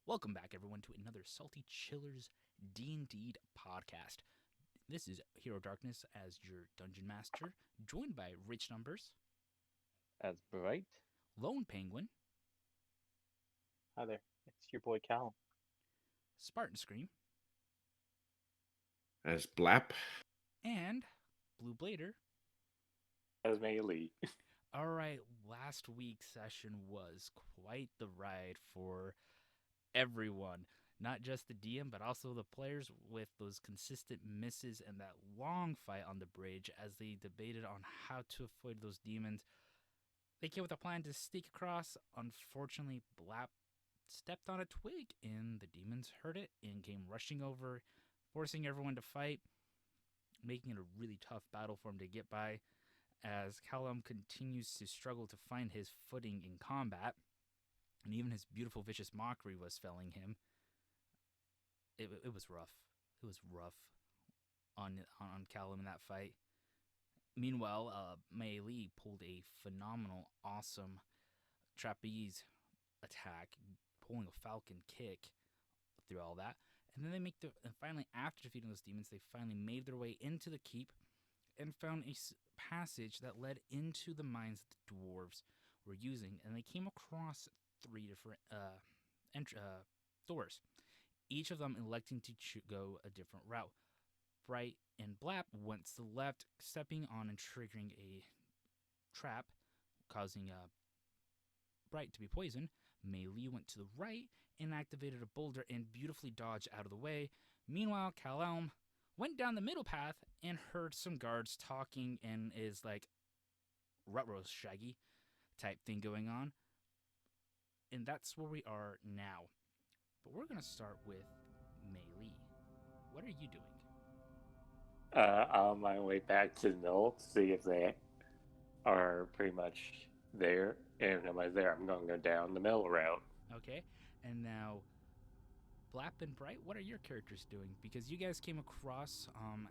Welcome back, everyone, to another Salty Chillers D&D podcast. This is Hero Darkness as your Dungeon Master, joined by Rich Numbers, As Bright. Lone Penguin, Hi there, it's your boy Cal. Spartan Scream, As Blap. and Blue Blader. As Lee. All right, last week's session was quite the ride for everyone. Not just the DM, but also the players, with those consistent misses and that long fight on the bridge as they debated on how to avoid those demons. They came with a plan to sneak across. Unfortunately, Blap stepped on a twig and the demons heard it and came rushing over, forcing everyone to fight, making it a really tough battle for him to get by as Callum continues to struggle to find his footing in combat, and even his beautiful vicious mockery was failing him. It was rough. It was rough on Callum in that fight. Meanwhile, Mei Li pulled a phenomenal, awesome trapeze attack, pulling a falcon kick through all that. And then and finally, after defeating those demons, they finally made their way into the keep and found a passage that led into the mines that the dwarves were using. And they came across three different doors, each of them electing to go a different route. Bright and Blap went to the left, stepping on and triggering a trap, causing Bright to be poisoned. Mei Li went to the right and activated a boulder and beautifully dodged out of the way. Meanwhile, Callum went down the middle path and heard some guards talking and is like ruh-roh Shaggy type thing going on. And that's where we are now. But we're going to start with Mei Li. What are you doing? On my way back to the mill to see if they are pretty much there. And if nobody's there, I'm going to go down the mill route. Okay. And now, Blap and Bright, what are your characters doing? Because you guys came across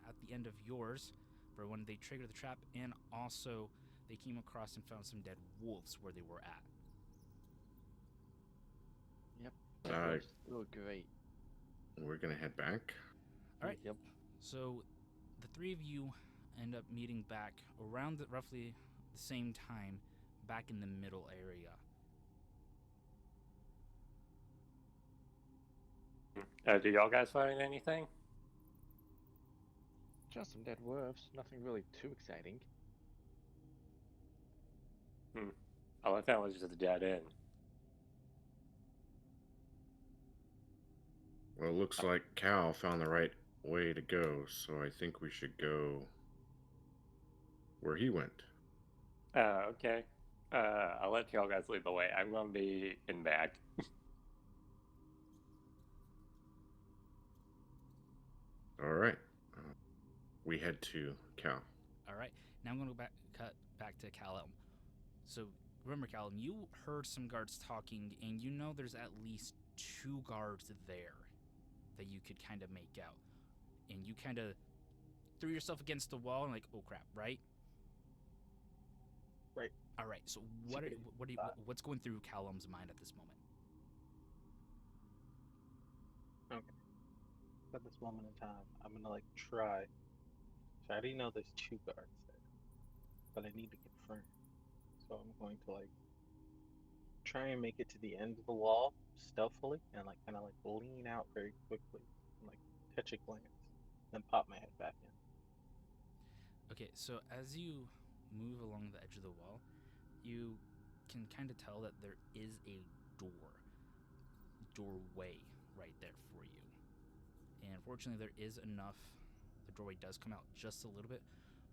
at the end of yours for when they triggered the trap, and also they came across and found some dead wolves where they were at. Yep. Oh, great. We're gonna head back. All right. Yep. So the three of you end up meeting back around roughly the same time, back in the middle area. Do y'all guys find anything? Just some dead wolves, nothing really too exciting. All I found was just a dead end. Well, it looks like Cal found the right way to go, so I think we should go where he went. Okay. I'll let y'all guys lead the way. I'm going to be in back. All right. We head to Cal. All right. Now I'm going to cut back to Callum. So remember, Callum, you heard some guards talking, and you know there's at least two guards there that you could kind of make out. And you kind of threw yourself against the wall and like, oh crap, right? Right. All right. So what's going through Callum's mind at this moment? Okay. At this moment in time, I'm gonna try. So I already know there's two guards there, but I need to confirm. So I'm going to try and make it to the end of the wall stealthily and kind of lean out very quickly and catch a glance, then pop my head back in. Okay, so as you move along the edge of the wall, you can kind of tell that there is a doorway right there for you. And fortunately, there is enough. The doorway does come out just a little bit,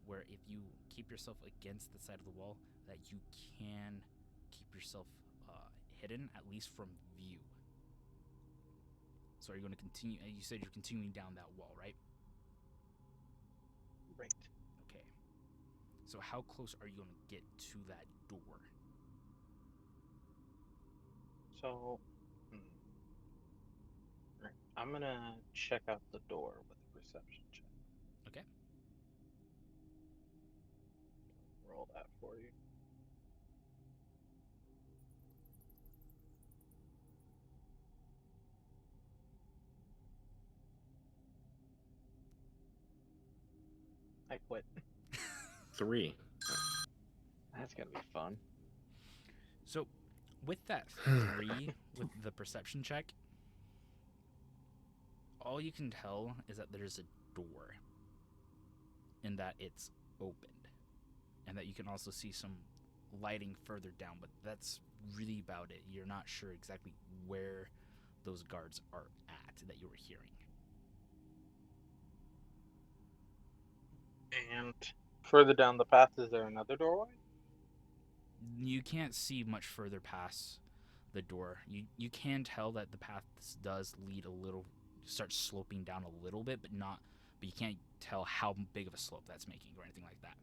where if you keep yourself against the side of the wall, that you can keep yourself hidden, at least from view. So are you going to continue? You said you're continuing down that wall, right? Right. Okay. So how close are you going to get to that door? So, right. I'm gonna check out the door with a perception check. Okay. Roll that for you. I quit. 3. That's gonna be fun. So, with that 3, with the perception check, all you can tell is that there's a door and that it's opened. And that you can also see some lighting further down, but that's really about it. You're not sure exactly where those guards are at that you were hearing. And further down the path, is there another doorway? You can't see much further past the door. You can tell that the path does lead a little, starts sloping down a little bit, but you can't tell how big of a slope that's making or anything like that.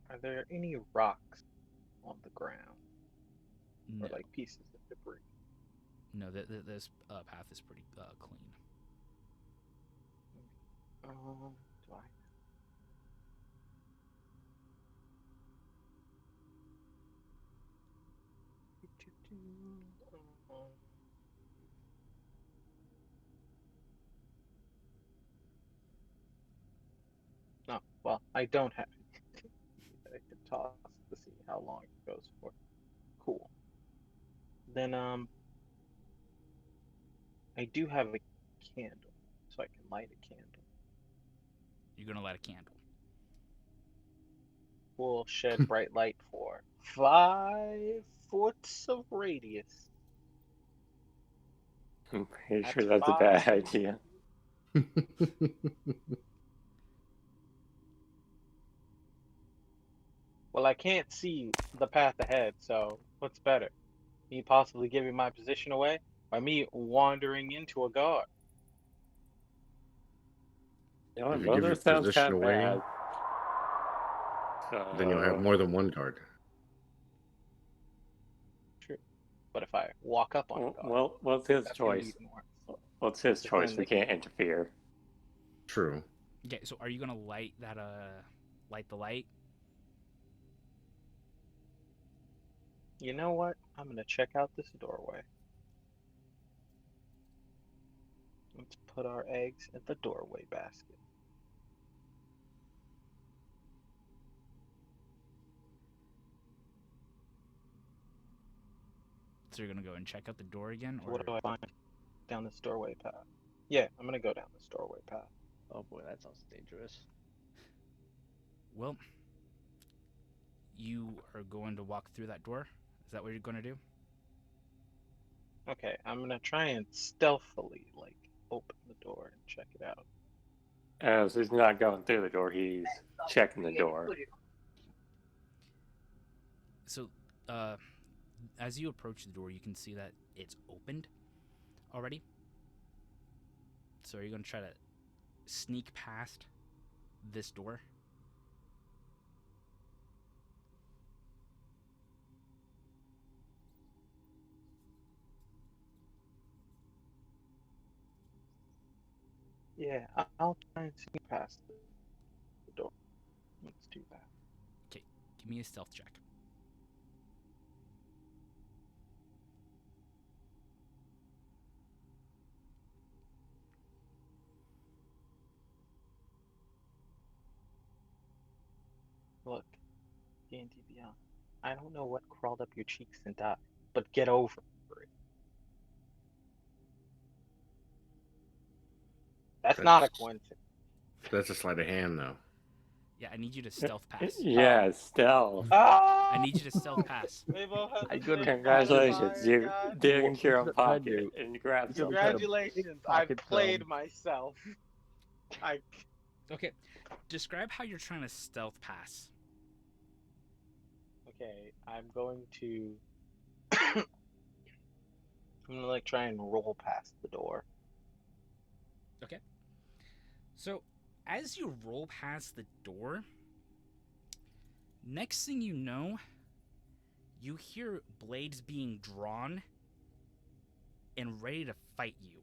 Are there any rocks on the ground? No, Or like pieces of debris? no, this path is pretty clean. Do I? No, well, I don't have anything that I can toss to see how long it goes for. Cool. Then, I do have a candle, so I can light a candle. You're gonna light a candle. Will shed bright light for 5 foot of radius. I'm pretty That's sure that's a bad 5 idea. Well, I can't see the path ahead, so what's better? Me possibly giving my position away, or me wandering into a guard? You know what, If you both give of your those sounds position kind of away, bad. then you'll have more than one guard. True. But if I walk up on a guard, Well, it's his that's gonna be choice. even worse. Well, it's his Because choice. then We they can- can't interfere. True. Okay, so are you gonna light that light the light? You know what? I'm gonna check out this doorway. Let's put our eggs in the doorway basket. So you're gonna go and check out the door again, So or what do I find down this doorway path? Yeah, I'm gonna go down this doorway path. Oh boy, that sounds dangerous. well, you are going to walk through that door. Is that what you're gonna do? Okay, I'm gonna try and stealthily like open the door and check it out. So he's not going through the door. He's checking the door. So, as you approach the door, you can see that it's opened already. So are you gonna try to sneak past this door? Yeah, I'll try and sneak past the door. Let's do that. Okay, give me a stealth check. Look, D&D Beyond. I don't know what crawled up your cheeks and died, but get over it. That's not a coincidence. That's a sleight of hand, though. Yeah, I need you to stealth pass. Yeah, stealth. Ah! I need you to stealth pass. Mabo has I a couldn't- big Congratulations, fire, you guys. dig into your own Behind pocket you. and you grab something. Congratulations, I've pocket played film. myself. I Okay, describe how you're trying to stealth pass. Okay, I'm going to I'm gonna like try and roll past the door. Okay. So, as you roll past the door, next thing you know, you hear blades being drawn and ready to fight you.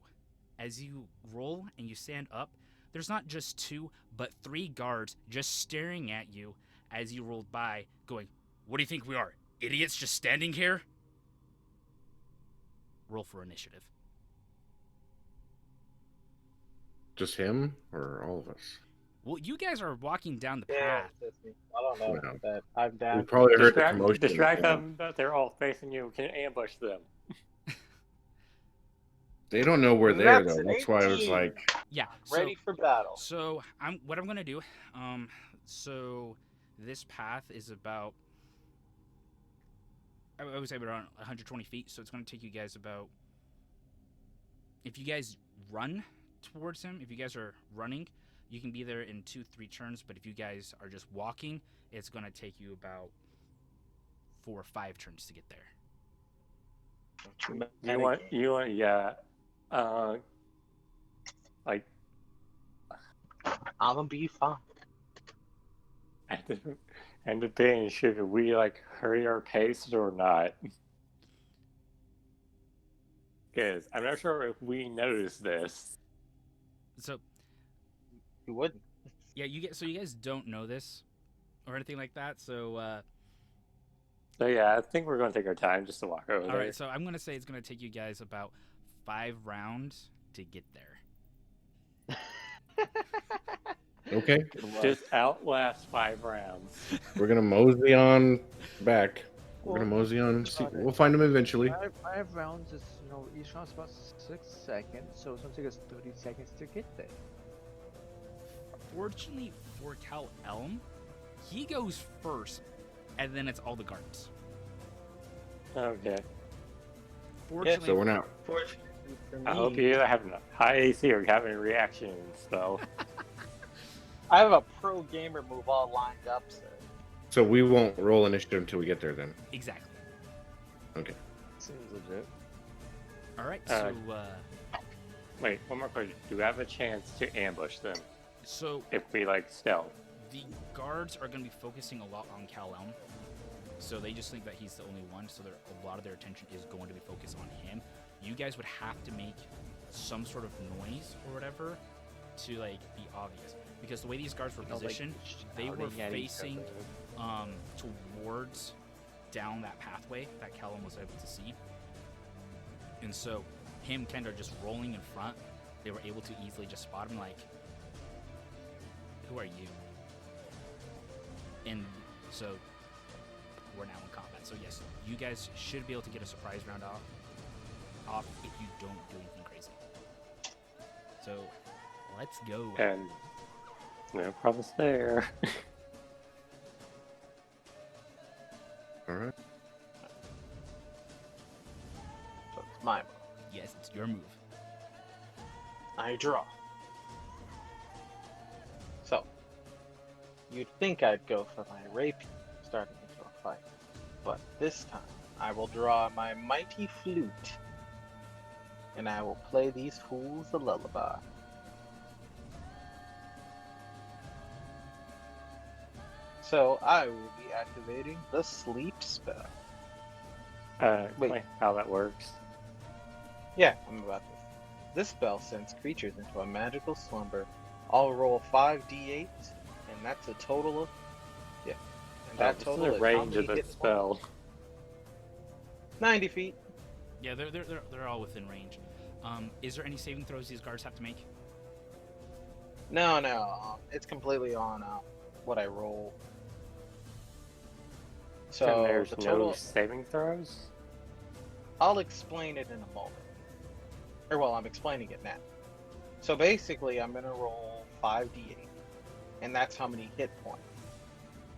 As you roll and you stand up, there's not just 2, but 3 guards just staring at you as you rolled by, going, "What do you think we are? Idiots just standing here?" Roll for initiative. Just him or all of us? Well, you guys are walking down the Yeah, path. that's me. I don't know Yeah. that I'm We down. probably heard the Distract, commotion. distract Yeah. them, but they're all facing you. Can ambush them. They don't know we're And there that's though. an That's why I was 18. like, Yeah. Ready for battle. So what I'm gonna do. So this path is about. I would say around 120 feet. So it's gonna take you guys about. If you guys run towards him, if you guys are running, you can be there in 2-3 turns. But if you guys are just walking, it's gonna take you about 4 or 5 turns to get there. Yeah. Like, I'm gonna be fine. and the thing, should we like hurry our pace or not? Because I'm not sure if we noticed this. So You wouldn't. yeah, you guys don't know this or anything like that. So So yeah, I think we're going to take our time just to walk over all there. right. So I'm gonna say it's gonna take you guys about 5 rounds to get there. okay, Good luck. Just outlast 5 rounds. we're gonna mosey on back. We're gonna Well, mosey on. got it. We'll find him eventually. 5 rounds is, each round's about 6 seconds, so it's gonna take us 30 seconds to get there. Fortunately for Cal Elm, he goes first, and then it's all the guards. Okay. Fortunately, So we're not. Fortunately for me, I hope you either have a high AC or having a reaction spell. I have a pro gamer move all lined up, sir. So we won't roll initiative until we get there then. exactly. Okay. Seems legit. All right. Uh, So Wait, one more question. Do we have a chance to ambush them so if we like stealth? the guards are going to be focusing a lot on Cal Elm. So they just think that he's the only one. So a lot of their attention is going to be focused on him. You guys would have to make some sort of noise or whatever to like be obvious, because the way these guards were positioned, they were shouting at each facing other. towards down that pathway that Callum was able to see. And so him kind of just rolling in front, they were able to easily just spot him like, who are you? And so we're now in combat. So yes, you guys should be able to get a surprise round off if you don't do anything crazy. So let's go. And no promise there. All right. So it's my move. Yes, it's your move. I draw. So, you'd think I'd go for my rapier starting into a fight, but this time I will draw my mighty flute, and I will play these fools a lullaby. So I will be activating the sleep spell. Wait. Explain how that works. Yeah, I'm about this. This spell sends creatures into a magical slumber. I'll roll 5d8, and that's a total of and that What's total the is how range many of the hit spell? points? 90 feet. Yeah, they're all within range. Is there any saving throws these guards have to make? No, it's completely on what I roll. So And there's the no total, saving throws? I'll explain it in a moment. Or well, I'm explaining it now. So basically, I'm gonna roll 5d8, and that's how many hit points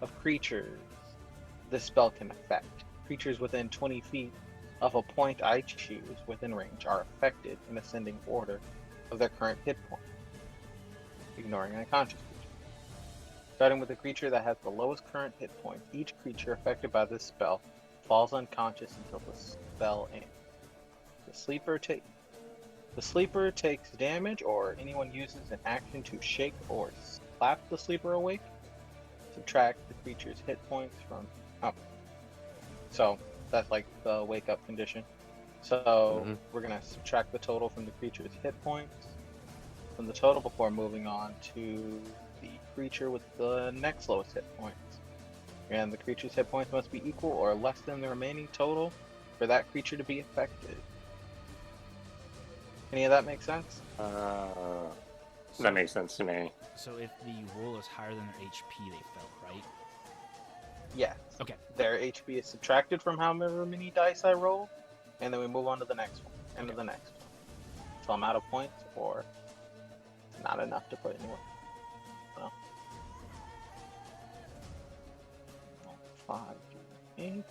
of creatures this spell can affect. Creatures within 20 feet of a point I choose within range are affected in ascending order of their current hit point, ignoring unconscious creatures. Starting with the creature that has the lowest current hit point, each creature affected by this spell falls unconscious until the spell ends. The sleeper takes damage, or anyone uses an action to shake or slap the sleeper awake. Subtract the creature's hit points from. Oh. So that's like the wake up condition. So we're gonna subtract the total from the creature's hit points from the total before moving on to the creature with the next lowest hit points. And the creature's hit points must be equal or less than the remaining total for that creature to be affected. Any of that make sense? That makes sense to me. So if the roll is higher than their HP, they fell, right? Yes. Okay. Their HP is subtracted from however many dice I roll, and then we move on to the next one, and to Okay. the next one. So I'm out of points, or not enough to put anywhere. So. 5, 8.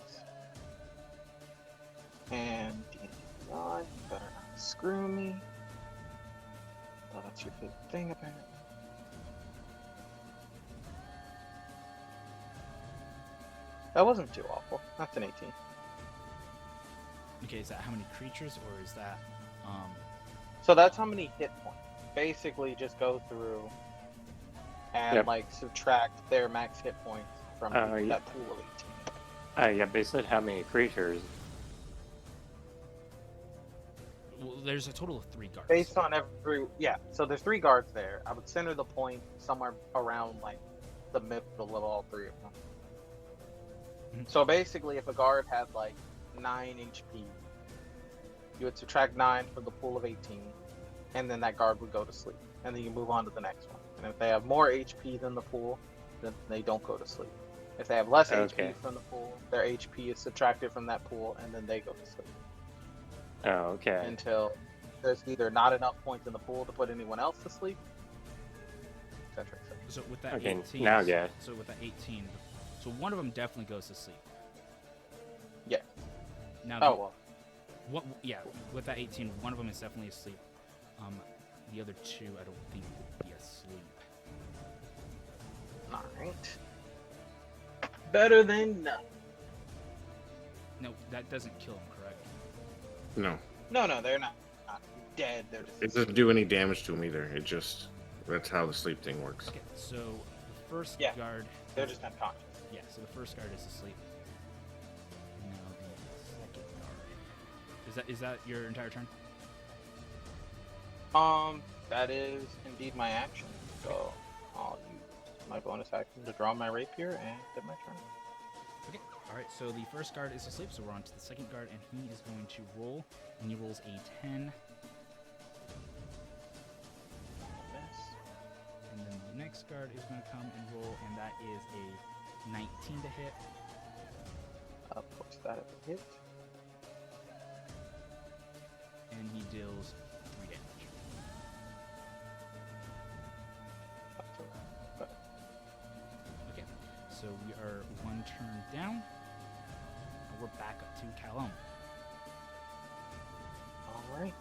And D&D Beyond, you better not screw me. Oh, that's your favorite thing, apparently. That wasn't too awful. That's an 18. Okay, is that how many creatures, or is that So that's how many hit points. Basically, just go through and Yep. like subtract their max hit points from Yeah. that pool of 18. Yeah, but you said how many creatures? well, there's a total of 3 guards. Based on so there's 3 guards there. I would center the point somewhere around like the middle of all 3 of them. Mhm. So basically, if a guard had like 9 HP, you would subtract 9 from the pool of 18, and then that guard would go to sleep, and then you move on to the next one. And if they have more HP than the pool, then they don't go to sleep. If they have less Okay. HP from the pool, their HP is subtracted from that pool, and then they go to sleep Oh, okay. until there's either not enough points in the pool to put anyone else to sleep, etc. etc. So with that Okay, 18, now I get it. so with that 18, so one of them definitely goes to sleep. Yeah. Now, Oh well. yeah, with that 18, one of them is definitely asleep. The other 2, I don't think would be asleep. All right. Better than nothing. No, that doesn't kill him, correct? No, No, they're not dead. They're it just doesn't do any damage to him either. It just, that's how the sleep thing works. Okay, so the first Yeah. guard. they're just unconscious. Yeah, so the first guard is asleep. Now the second guard. Is that your entire turn? That is indeed my action. So I'll use my bonus action to draw my rapier and get my turn. Okay. All right. So the first guard is asleep. So we're on to the second guard, and he is going to roll. And he rolls a 10. Miss. And then the next guard is going to come and roll, and that is a 19 to hit. Of course, that is a hit. And he deals 3 damage. That's alright. But Okay. So we are 1 turn down. And we're back up to Calum. all right,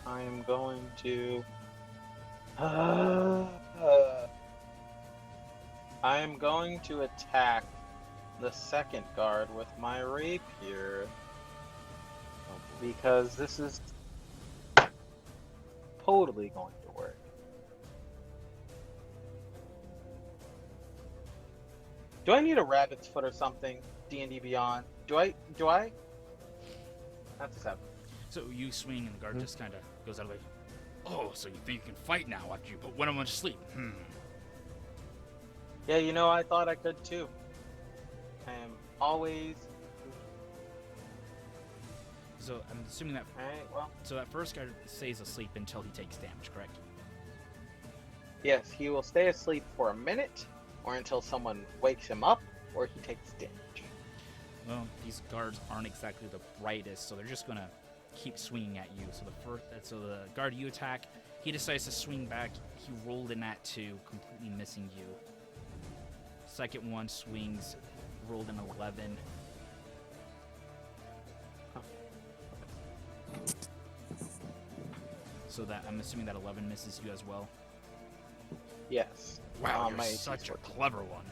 I am going to. I am going to attack the second guard with my rapier because this is totally going to work. Do I need a rabbit's foot or something? D&D Beyond. Do I? That's a 7. So you swing, and the guard just kind of goes out of the way. Oh, so you think you can fight now after you put one of them to sleep? Yeah, I thought I could too. I am always. So I'm assuming that. Alright, well. So that first guard stays asleep until he takes damage, correct? Yes, he will stay asleep for a minute, or until someone wakes him up, or he takes damage. Well, these guards aren't exactly the brightest, so they're just gonna keep swinging at you. So the guard you attack, he decides to swing back. He rolled a nat 2, completely missing you. Second one swings, rolled an 11. So that I'm assuming that 11 misses you as well. Yes. Wow, my you're AC such a 14. clever one.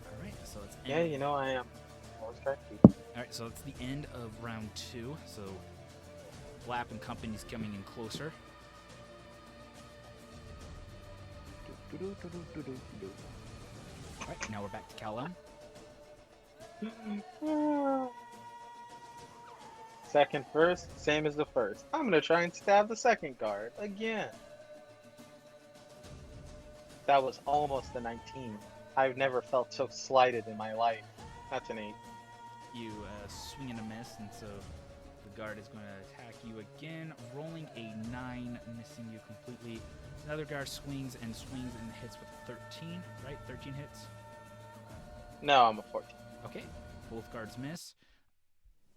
All right, so it's Yeah, I am. Always try to keep. All right, so it's the end of round 2. So Flap and company's coming in closer. All right, now we're back to Calum. Second first, same as the first. I'm gonna try and stab the second guard again. That was almost a 19. I've never felt so slighted in my life. That's an 8. You swing and a miss, and so the guard is going to attack you again, rolling a 9, missing you completely. Another guard swings and hits with 13, right? 13 hits. No, I'm a 14. Okay, both guards miss.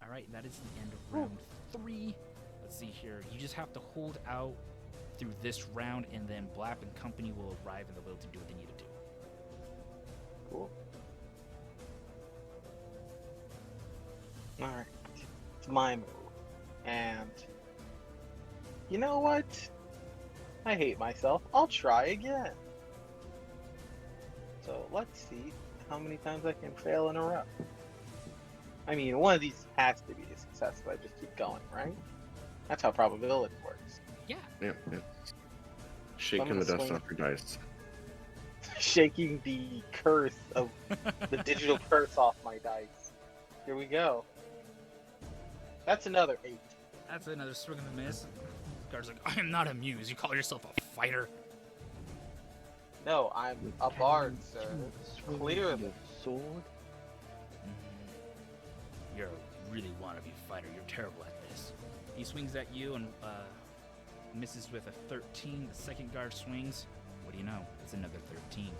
All right, that is the end of round 3. Let's see here. You just have to hold out through this round, and then Blap and company will arrive and they'll be able to do what they need to do. Cool. Alright. It's my move. And you know what? I hate myself. I'll try again. So let's see how many times I can fail in a row. I mean, one of these has to be a success if I just keep going, right? That's how probability works. Yeah. Yeah. Shaking the dust off your dice. Shaking the curse of the digital curse off my dice. Here we go. That's another 8. That's another swing and a miss. Guard's like, I am not amused. You call yourself a fighter? No, I'm a bard, sir. Clearly. Sword. You're a really wannabe fighter. You're terrible at this. He swings at you and misses with a 13. The second guard swings. What do you know? It's another 13.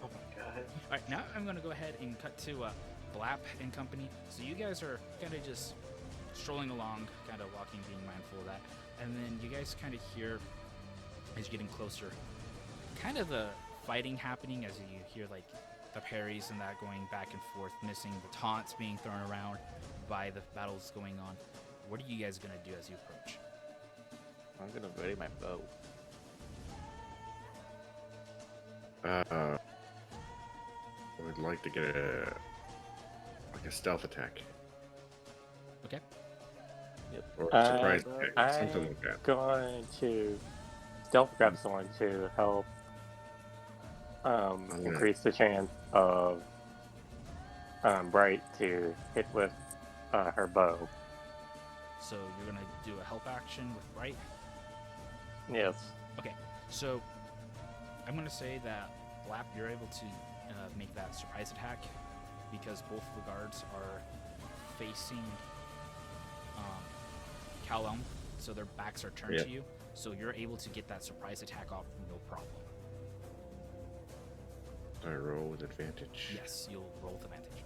Oh my god. All right, now I'm going to go ahead and cut to Blap and company. So you guys are kind of just strolling along, kind of walking, being mindful of that. And then you guys kind of hear, as you're getting closer, kind of the fighting happening as you hear like the parries and that going back and forth, missing, the taunts being thrown around by the battles going on. What are you guys going to do as you approach? I'm gonna ready my bow. I would like to get a stealth attack. Okay. Or a surprise attack, I'm something like that. going to stealth grab someone to help increase the chance of Bright to hit with her bow. So you're going to do a help action with Bright? Yes. Okay, so I'm going to say that Blap, you're able to make that surprise attack because both of the guards are facing Callum, so their backs are turned to you. So you're able to get that surprise attack off no problem. I roll with advantage. Yes, you'll roll with advantage.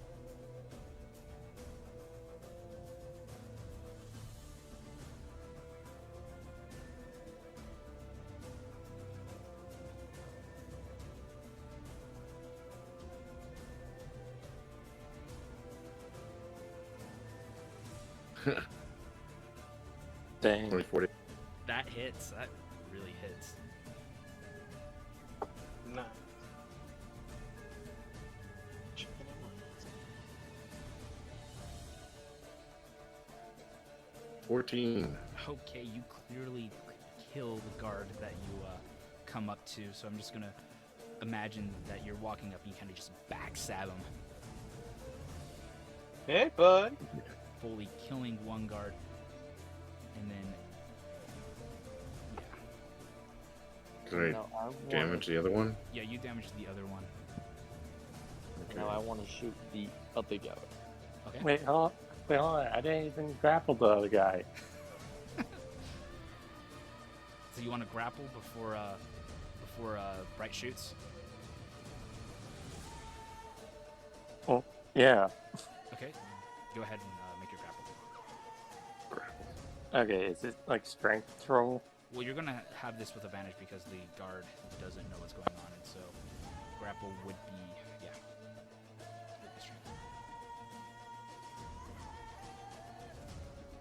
Dang. Only 40. That hits. That really hits. No. 14. Okay, you clearly kill the guard that you come up to, so I'm just gonna imagine that you're walking up and you kind of just backstab him, Hey, bud. fully killing one guard, and then Did I Now I wanna, damage the other one? yeah, you damaged the other one. Now I want to shoot the other guy. Okay. Wait, hold on. I didn't even grapple the other guy. So you want to grapple before Bright shoots? Oh, yeah. Okay. Go ahead and make your grapple. Okay, is it like strength roll? Well, you're gonna have this with advantage because the guard doesn't know what's going on, and so grapple would be would be strength.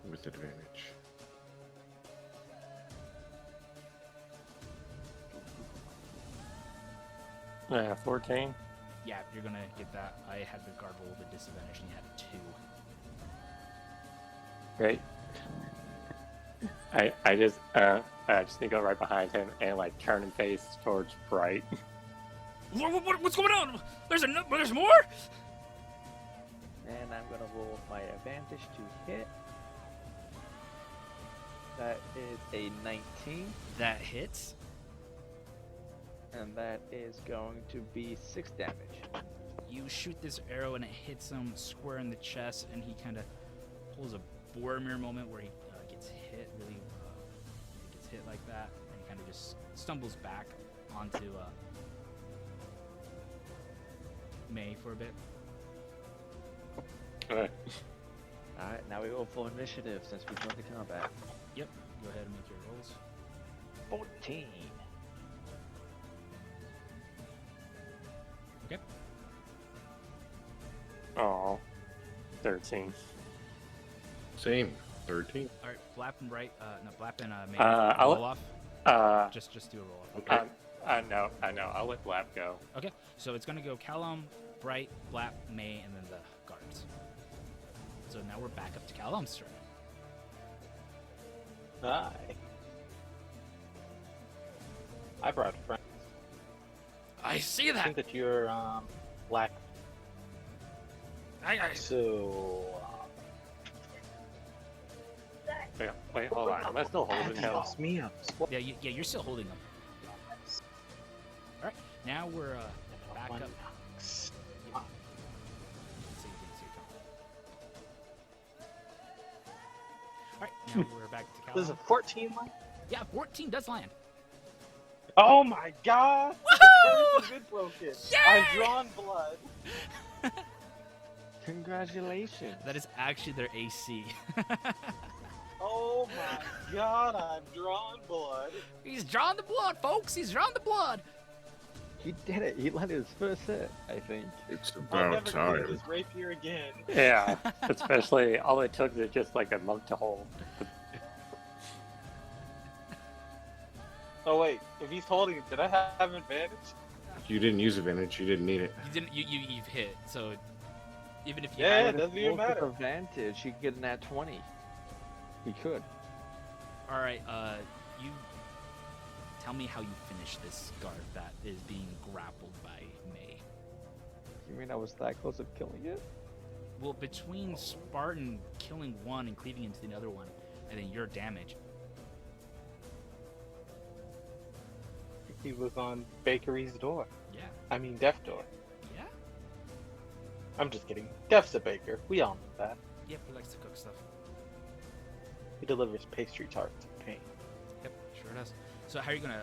With advantage. Yeah, 14. Yeah, you're gonna get that. I had the guard roll with a disadvantage, and you had 2. Great. I just need to go right behind him and like turn and face towards Bright. What's going on? There's more. And I'm gonna roll my advantage to hit. That is a 19, That hits. and that is going to be 6 damage. You shoot this arrow and it hits him square in the chest, and he kind of pulls a Boromir moment where he gets hit really, gets hit like that, and he kind of just stumbles back onto May for a bit. Alright. Alright, now we go for initiative since we joined the combat. Yep. Go ahead and make your rolls. 14. Okay. Oh, 13. Same. 13. All right. Blap and Bright. No, Blap and May. I'll- roll off. Just do a roll off. Okay. I know. I'll let Blap go. Okay. So it's gonna go Callum, Bright, Blap, May, and then the guards. So now we're back up to Callum's turn. Hi. I brought friends. I see I that. think that you're black. I So Wait, hold on. Am I still holding him? helps me up. yeah, you're still holding them. All right. Now we're back up. See, all right. Now we're back to Callum. There's a 14 line. Yeah, 14 does land. Oh my god! The curse has been broken. Yay! I've drawn blood. Congratulations. That is actually their AC. Oh my god, I've drawn blood. He's drawn the blood, folks. He's drawn the blood. He did it. He landed his first hit, I think. It's I'll about never use time. this rapier again. Yeah, especially all it took was just like a monk to hold. Oh wait, if he's holding it, did I have advantage? You didn't use advantage. You didn't need it. You didn't. You've hit. So even if you Yeah, had it doesn't even Roll with matter. advantage, he could get an at 20. He could. all right, you tell me how you finish this guard that is being grappled by May. You mean I was that close of killing it? Well, between Spartan killing one and cleaving into the other one, and then your damage. He was on Bakery's door. Yeah. I mean, Death door. Yeah. I'm just kidding. Death's a baker. We all know that. Yep. He likes to cook stuff. He delivers pastry tarts of pain. Yep. Sure does. So how are you gonna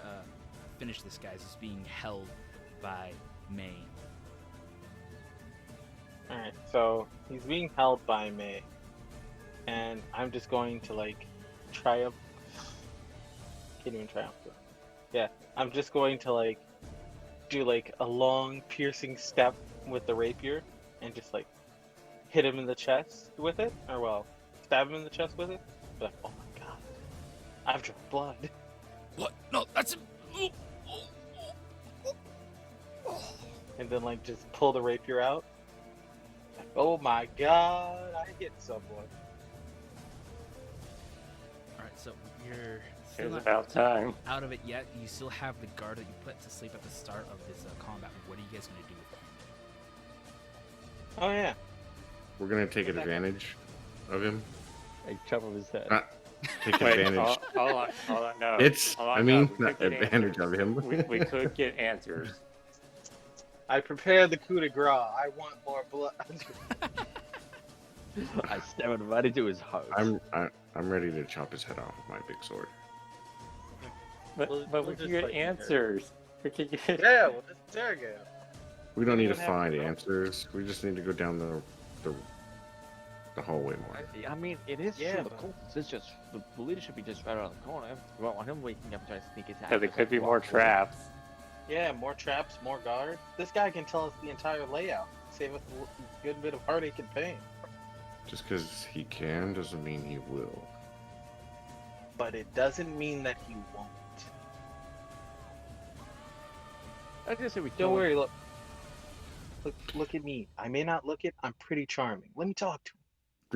finish this guy? He's being held by May. Alright, so he's being held by May. And I'm just going to, like, triumph. Can't even triumph. Yeah, I'm just going to, like, do, like, a long, piercing step with the rapier and just, like, hit him in the chest with it. Or, well, stab him in the chest with it. Be like, oh my god, I've drawn blood. What? No, that's. And then, like, just pull the rapier out. Like, oh my god, I hit someone. All right. So you're still It's not about time. out of it yet. You still have the guard that you put to sleep at the start of this combat. What are you guys gonna do with him? Oh yeah. We're gonna take advantage of him. Like, chop off his head. Not take Wait, advantage. hold on, no. It's. Hold on, I no, mean, we not could get advantage answers. of him. We could get answers. I prepared the coup de grace. I want more blood. I stabbed him right into his heart. I'm ready to chop his head off with my big sword. But We'll we just can get fight you, answers. We can get... Yeah, we'll just interrogate him. We don't need to don't have find to know. answers. We just need to go down the hallway more. I mean, it is Yeah, true. The but- Cultists is just the leader should be just right around the corner. We don't want him waking up and trying to sneak his Because it could be more traps. Yeah, more traps, more guards. This guy can tell us the entire layout. Save us a good bit of heartache and pain. Just because he can doesn't mean he will. But it doesn't mean that he won't. I just say we Don't kill him. worry, look at me. I may not look it, I'm pretty charming. Let me talk to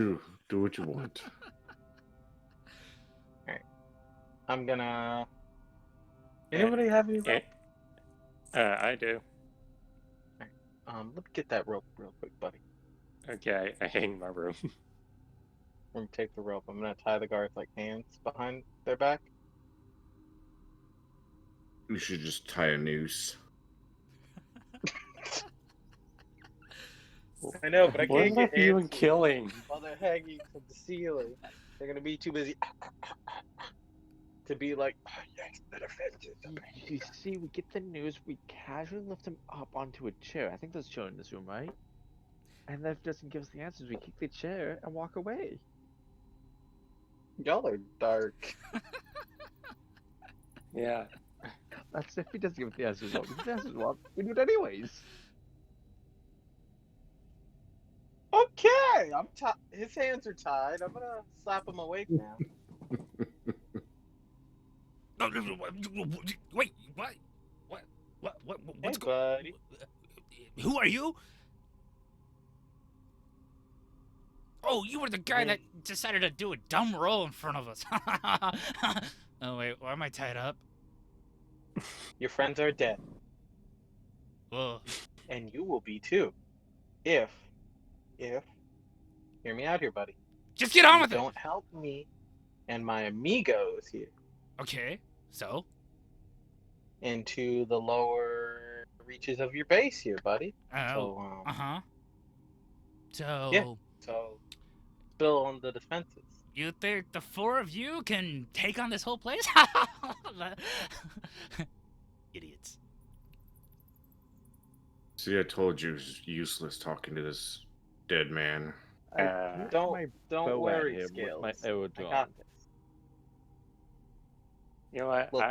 him. Do what you want. I'm gonna... Anybody have any rope? I do. Let me get that rope real quick, buddy. Okay, I hang my room. I'm gonna take the rope. I'm gonna tie the guards like hands behind their back. You should just tie a noose. I know, but I What can't am I get even hands killing? while they're hanging from the ceiling. They're gonna be too busy to be like, oh, yes, better fences. You see, we get the news, we casually lift him up onto a chair. I think there's a chair in this room, right? And that doesn't give us the answers. We kick the chair and walk away. Y'all are dark. Yeah. That's if he doesn't give us the answers. Well, the answers well, we do it anyways. Okay, his hands are tied. I'm gonna slap him awake now. Wait, what? What's Hey, buddy. Who are you? Oh, you were the guy that decided to do a dumb roll in front of us. Oh, wait, why am I tied up? Your friends are dead, Whoa. and you will be too. If, hear me out here, buddy. Just get on You with it. don't help me and my amigos here Okay, so? into the lower reaches of your base here, buddy. Oh, So, So, Yeah. So, spill on the defenses. you think the four of you can take on this whole place? Idiots. See, I told you it was useless talking to this dead man. Don't bow worry, at him with Scales. my arrow I drawn. got this. You know what? Look,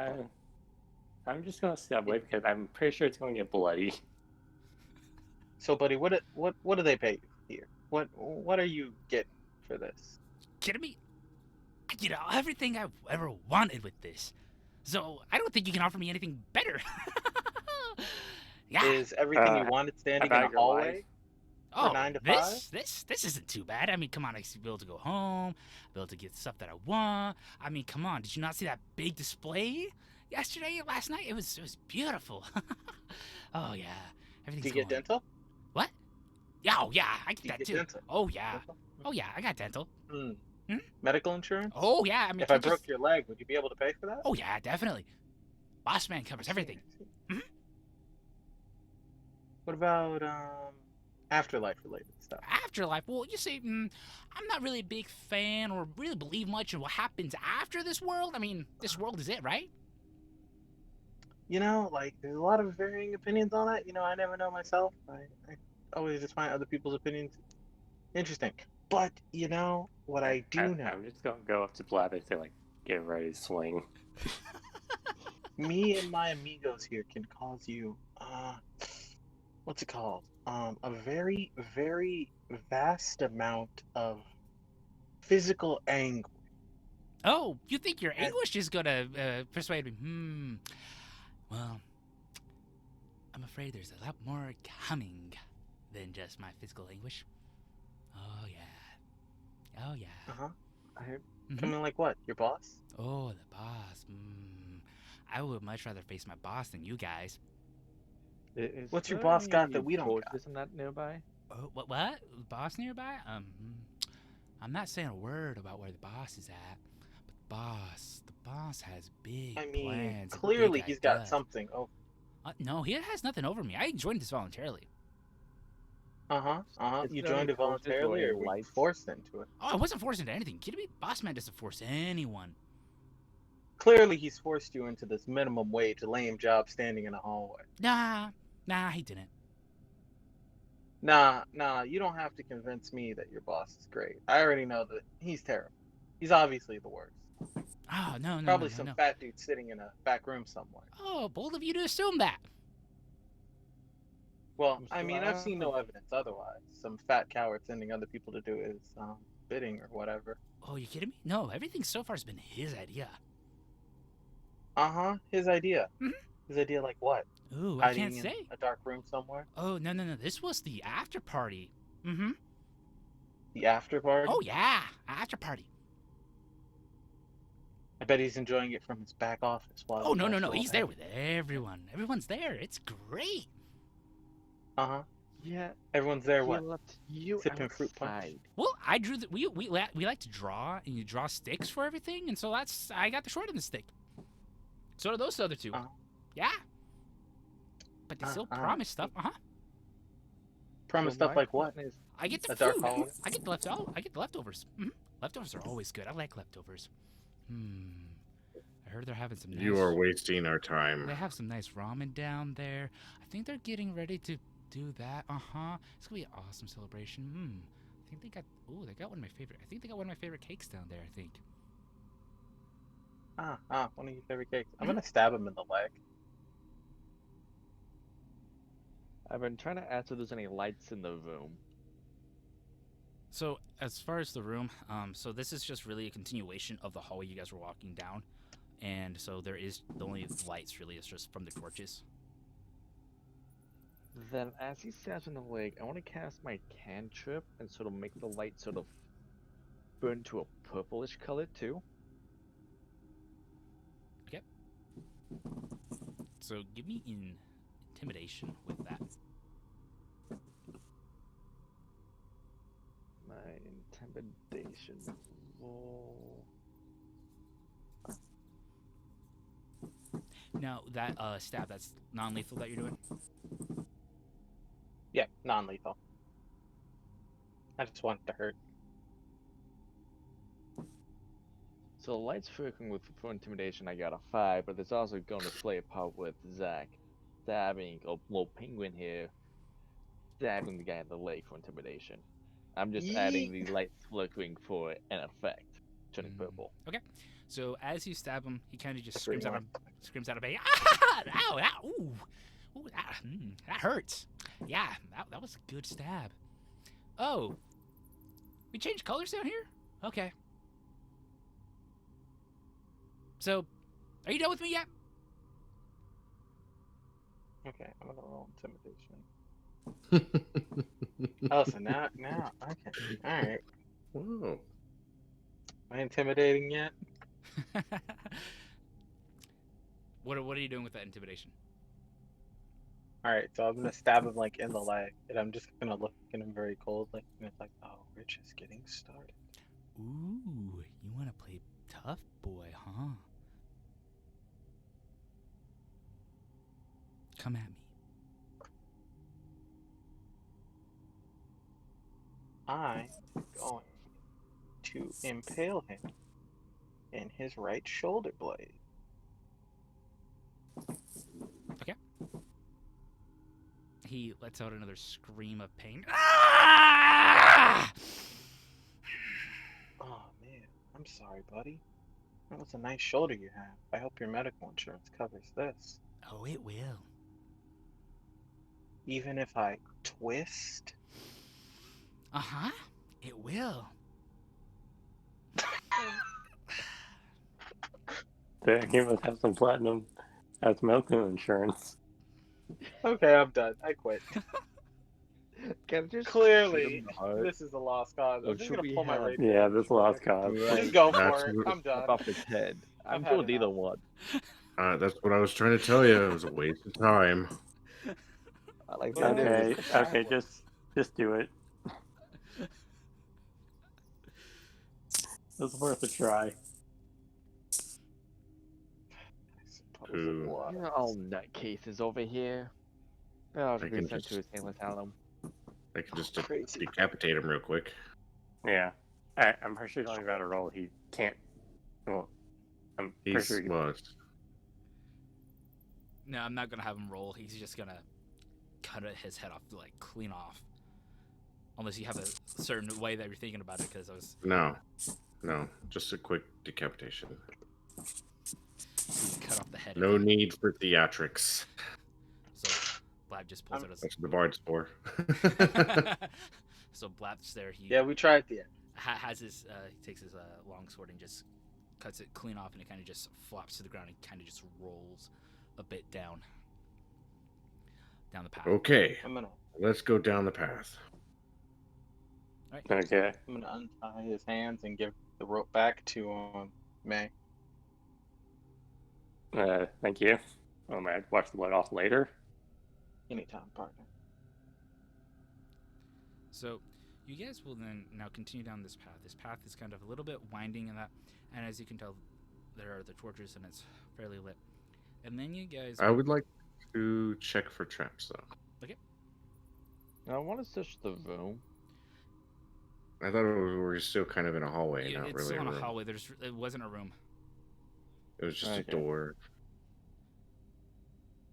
I'm just gonna step away because I'm pretty sure it's gonna get bloody. So, buddy, what do they pay you here? What are you getting for this? Kidding me? You know, everything I've ever wanted with this. So, I don't think you can offer me anything better. Yeah. Is everything you wanted standing in about a your hallway? life? Oh, 9 to this isn't too bad. I mean, come on, I be able to go home, be able to get stuff that I want. I mean, come on, did you not see that big display last night? It was beautiful. Oh yeah, everything's Do you get going. dental? What? Yeah, oh yeah, I get Do you that get too. dental? Oh yeah, Dental? oh yeah, I got dental. Hmm? Medical insurance? Oh yeah, I mean, If I can't you broke your leg, would you be able to pay for that? Oh yeah, definitely. Boss man covers everything. Mhm. What about afterlife related stuff? Afterlife. Well, you see, I'm not really a big fan or really believe much in what happens after this world. I mean, this world is it, right? You know, like there's a lot of varying opinions on it. You know, I never know myself. I always just find other people's opinions interesting. But you know what I do know? I'm just gonna go up to Blab and say like, get ready to swing. Me and my amigos here can cause you what's it called? A very, very vast amount of physical anguish. Oh, you think your anguish is gonna persuade me? Well, I'm afraid there's a lot more coming than just my physical anguish. Oh yeah. Oh yeah. Uh-huh. Mhm. Coming like what? Your boss? Oh, the boss. I would much rather face my boss than you guys. What's your boss got that we don't got? Isn't that nearby? Oh, what? Boss nearby? I'm not saying a word about where the boss is at. But the boss has big I mean, plans. and clearly big he's got ideas. something. Oh, No, he has nothing over me. I joined this voluntarily. It's You not joined any it voluntarily, or Coldest were you lights. forced into it? Oh, I wasn't forced into anything. Kidding me? Boss man doesn't force anyone. Clearly, he's forced you into this minimum wage lame job standing in a hallway. Nah, he didn't. Nah, you don't have to convince me that your boss is great. I already know that he's terrible. He's obviously the worst. Oh, no. Probably some fat dude sitting in a back room somewhere. Oh, bold of you to assume that. Well, I mean, I've seen no evidence otherwise. Some fat coward sending other people to do his bidding or whatever. Oh, you kidding me? No, everything so far has been his idea. His idea. Mhm. His idea, like what? Ooh, I Hiding can't in say. a dark room somewhere? Oh, no. This was the after party. Mm-hmm. The after party? Oh, yeah. After party. I bet he's enjoying it from his back office. While Oh, no. still He's there hanging. with everyone. Everyone's there. It's great. Yeah. Everyone's there. He What? left you Sipping fruit punch? outside. Well, I drew the we like to draw, and you draw sticks for everything, and so I got the short end of the stick. So do those other two. Yeah. But they still promise stuff. Promise So stuff my like what? question is, I get the A dark food. hallway? I get the leftovers. Leftovers are always good. I like leftovers. I heard they're having some nice... You are wasting our time. They have some nice ramen down there. I think they're getting ready to do that. It's gonna be an awesome celebration. I think they got... Ooh, they got one of my favorite... I think they got one of my favorite cakes down there, I think. One of your favorite cakes. I'm gonna stab him in the leg. I've been trying to ask if there's any lights in the room. So, as far as the room, so this is just really a continuation of the hallway you guys were walking down. And so there is... The only lights, really, is just from the torches. Then, as he stabs in the leg, I want to cast my cantrip and sort of make the light sort of burn to a purplish color, too. Okay. So, give me intimidation with that. My intimidation roll. Now, that stab, that's non-lethal that you're doing? Yeah, non-lethal. I just want it to hurt. So the light's working with for intimidation. I got a 5, but there's also going to play a part with Zach stabbing a little penguin here, stabbing the guy in the leg for intimidation. I'm just adding the light flickering for an effect, turning purple. Okay. So as you stab him, he kind of just Great screams out of pain. Ah! Ow! Ow! Ooh! Ooh! That hurts. Yeah, that was a good stab. Oh, we changed colors down here? Okay. So, are you done with me yet? Okay, I'm gonna roll intimidation. Oh, so now, okay, all right. Whoa. Am I intimidating yet? What are you doing with that intimidation? All right, so I'm gonna stab him like in the leg, and I'm just gonna look at him very coldly, and it's like, oh, we're just getting started. Ooh, you want to play tough boy, huh? Come at me. I am going to impale him in his right shoulder blade. Okay. He lets out another scream of pain. Ah! Oh man, I'm sorry, buddy. That was a nice shoulder you have. I hope your medical insurance covers this. Oh, it will. Even if I twist? Uh-huh. It will. He must have some platinum as medical insurance. Okay, I'm done. I quit. Can I just shoot Clearly, him in the heart? this is a lost cause. Or I'm just should gonna we pull my have- rapier. Yeah, this lost cause. Right. Just go That's for it. what- I'm done. Off his head. I'm I've had good either enough. one. That's what I was trying to tell you. It was a waste of time. I like Yeah, that. it is. Okay, just do it. It's worth a try. I suppose Ooh. it was. You're all nutcases over here. I'll I be can sent to a just- insane asylum. I can just Crazy. decapitate him real quick. Yeah. I'm pretty sure he's only got a roll. He can't. Well, I'm pretty He's sure. what? No, I'm not gonna have him roll. He's just gonna cut his head off, like clean off. Unless you have a certain way that you're thinking about it, because I was No, just a quick decapitation. cut off the head. No again. need for theatrics. So Blab just pulls out his. That's what the bard's for. So Blab's there. He Yeah, we tried the end. has his. He takes his long sword and just cuts it clean off, and it kind of just flops to the ground and kind of just rolls a bit down the path. Okay, I'm gonna let's go down the path. Okay. untie his hands and give the rope back to May. Thank you. Oh man, watch the blood off later. Anytime, partner. So you guys will then now continue down this path. This path is kind of a little bit winding in that, and as you can tell, there are the torches and it's fairly lit. And then you guys. I would like to check for traps, though. I want to search the room. I thought we were still kind of in a hallway, not It's really still a in a room. hallway. It wasn't a room. It was just a Okay. door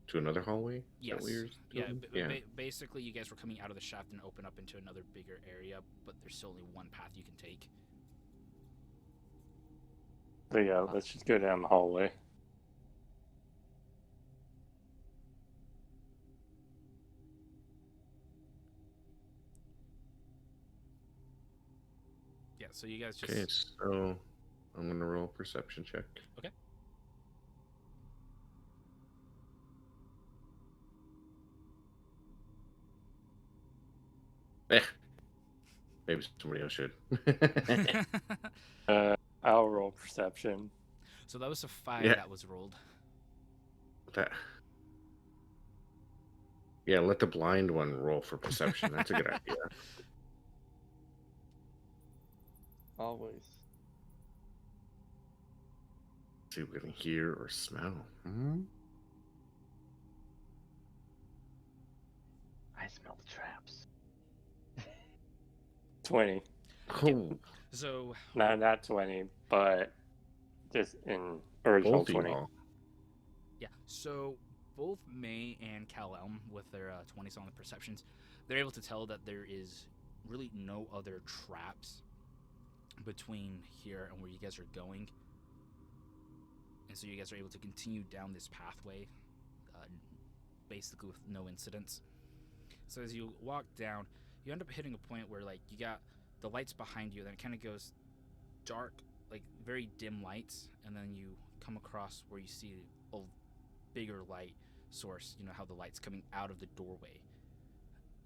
to another hallway. Is Yes. that what you're Yeah. doing? Yeah. Basically, you guys were coming out of the shaft and open up into another bigger area, but there's still only one path you can take. So yeah, let's just go down the hallway. Yeah. So you guys just. Okay, so I'm gonna roll a perception check. Okay. Maybe somebody else should. I'll roll perception. So that was a 5 Yeah. that was rolled. That. Yeah, let the blind one roll for perception. That's a good idea. Always. See if we can hear or smell. I smell the traps. 20. Oh, So Not 20, but just in original both of 20. y'all. yeah. So both May and Cal-Elm, with their 20s on the perceptions, they're able to tell that there is really no other traps between here and where you guys are going. And so you guys are able to continue down this pathway, basically with no incidents. So as you walk down, you end up hitting a point where like you got the lights behind you, then it kind of goes dark, like very dim lights, and then you come across where you see a bigger light source. You know how the light's coming out of the doorway.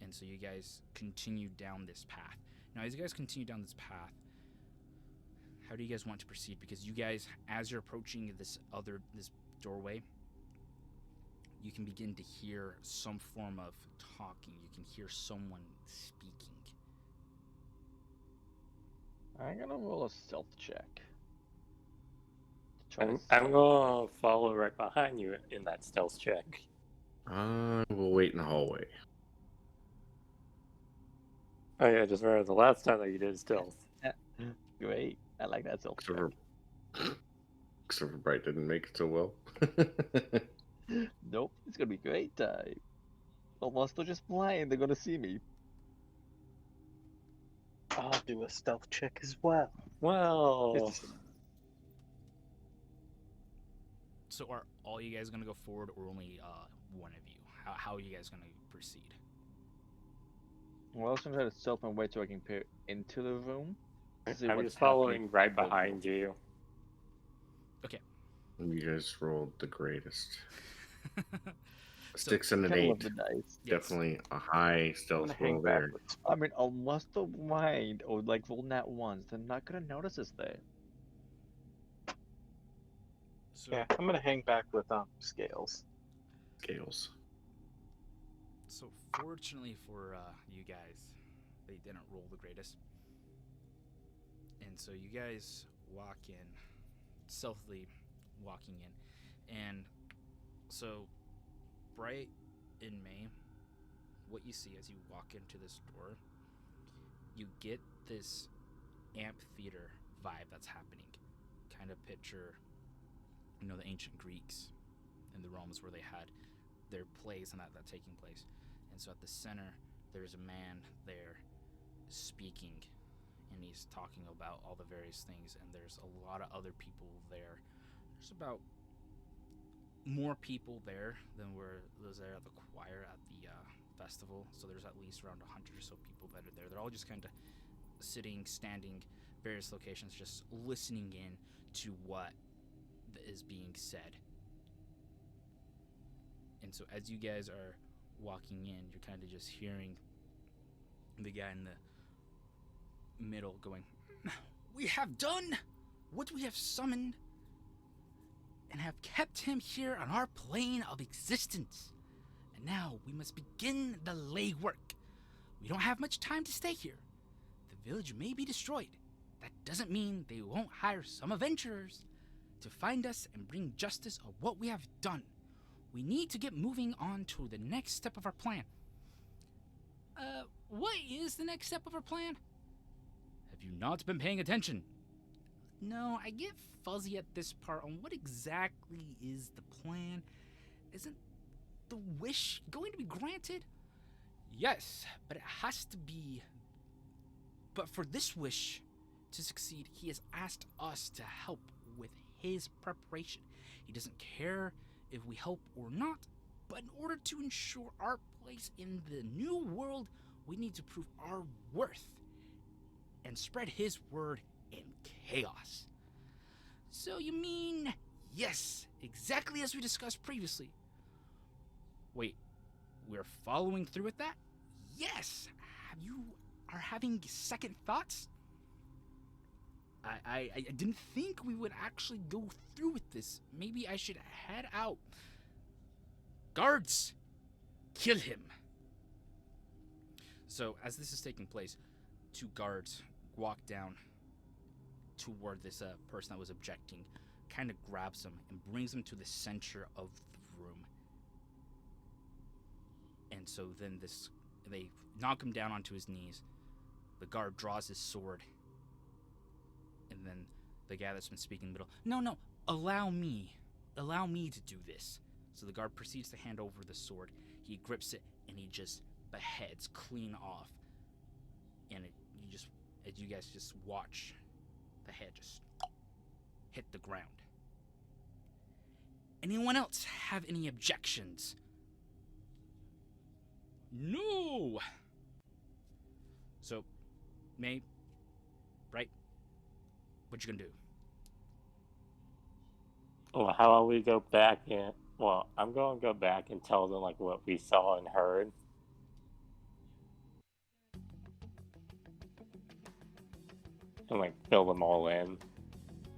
And so you guys continue down this path. Now, as you guys continue down this path, how do you guys want to proceed? Because you guys, as you're approaching this doorway, you can begin to hear some form of talking. You can hear someone speaking. I'm gonna roll a stealth check. To try to I'm stealth. going to follow right behind you in that stealth check. We'll wait in the hallway. Oh yeah, just remember the last time that you did stealth. Great. I like that stealth check. Except for Bright didn't make it so well. Nope, it's gonna be great time. Almost they're just blind, they're gonna see me. I'll do a stealth check as well. Well, So are all you guys going to go forward, or only one of you? How are you guys going to proceed? Well, I was gonna try to stealth my way so I can peer into the room. to see I'm what's just following happening right in the room. behind you. You guys rolled the greatest. So, 6 and an Kinda 8. love the dice. yes. Definitely a high I'm stealth gonna hang roll there. backwards. I mean, unless they're blind or like roll nat ones, they're not gonna notice us there. So, Yeah, I'm gonna hang back with scales. Scales. So fortunately for you guys, they didn't roll the greatest. And so you guys walk in, stealthily walking in. And so Bright in May, what you see as you walk into this door, you get this amphitheater vibe that's happening. Kind of picture, the ancient Greeks in the realms where they had their plays and that taking place. And so at the center, there's a man there speaking, and he's talking about all the various things, and there's a lot of other people there. There's about more people there than were those there at the choir at the festival. So there's at least around 100 or so people that are there. They're all just kind of sitting, standing, various locations, just listening in to what is being said. And so as you guys are walking in, you're kind of just hearing the guy in the middle going, "We have done what we have summoned and have kept him here on our plane of existence. And now we must begin the legwork. We don't have much time to stay here. The village may be destroyed. That doesn't mean they won't hire some adventurers to find us and bring justice of what we have done. We need to get moving on to the next step of our plan." What is the next step of our plan? Have you not been paying attention? No, I get fuzzy at this part on what exactly is the plan. Isn't the wish going to be granted? Yes, but it has to be. But for this wish to succeed, he has asked us to help with his preparation. He doesn't care if we help or not, but in order to ensure our place in the new world, we need to prove our worth and spread his word in chaos. So you mean, yes, exactly as we discussed previously. Wait, we're following through with that? Yes! You are having second thoughts? I didn't think we would actually go through with this. Maybe I should head out. Guards! Kill him! So, as this is taking place, 2 guards walk down toward this person that was objecting, kind of grabs him and brings him to the center of the room. And so then they knock him down onto his knees. The guard draws his sword. And then the guy that's been speaking in the middle, no, allow me to do this. So the guard proceeds to hand over the sword. He grips it and he just beheads clean off. And as you guys just watch the head just hit the ground. Anyone else have any objections? No! So, May, right? What you gonna do? Well, how about we go back and... Well, I'm going to go back and tell them, like, what we saw and heard. And, like, fill them all in.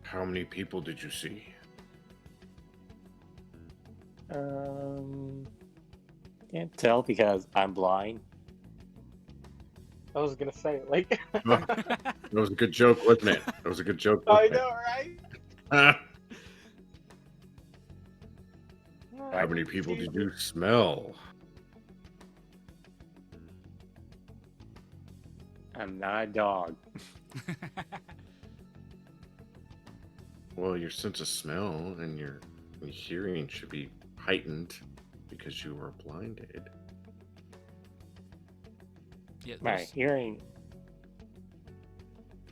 How many people did you see? Can't tell because I'm blind. I was gonna say, like, That was a good joke, wasn't it? That was a good joke. I Wasn't know, right? it? How many people did you smell? I'm not a dog. Well, your sense of smell and your hearing should be heightened because you were blinded. Yeah, My hearing...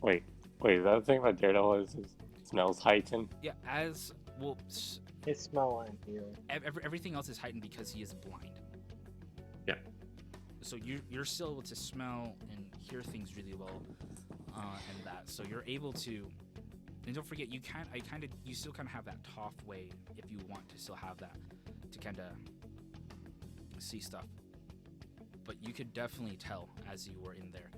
Wait, the other thing about Daredevil is his smells heightened? yeah, as well, His smell and hearing. everything else is heightened because he is blind. Yeah. So you're still able to smell and hear things really well, and that. So you're able to, and don't forget, you still kind of have that Toph way if you want to still have that to kind of see stuff. But you could definitely tell as you were in there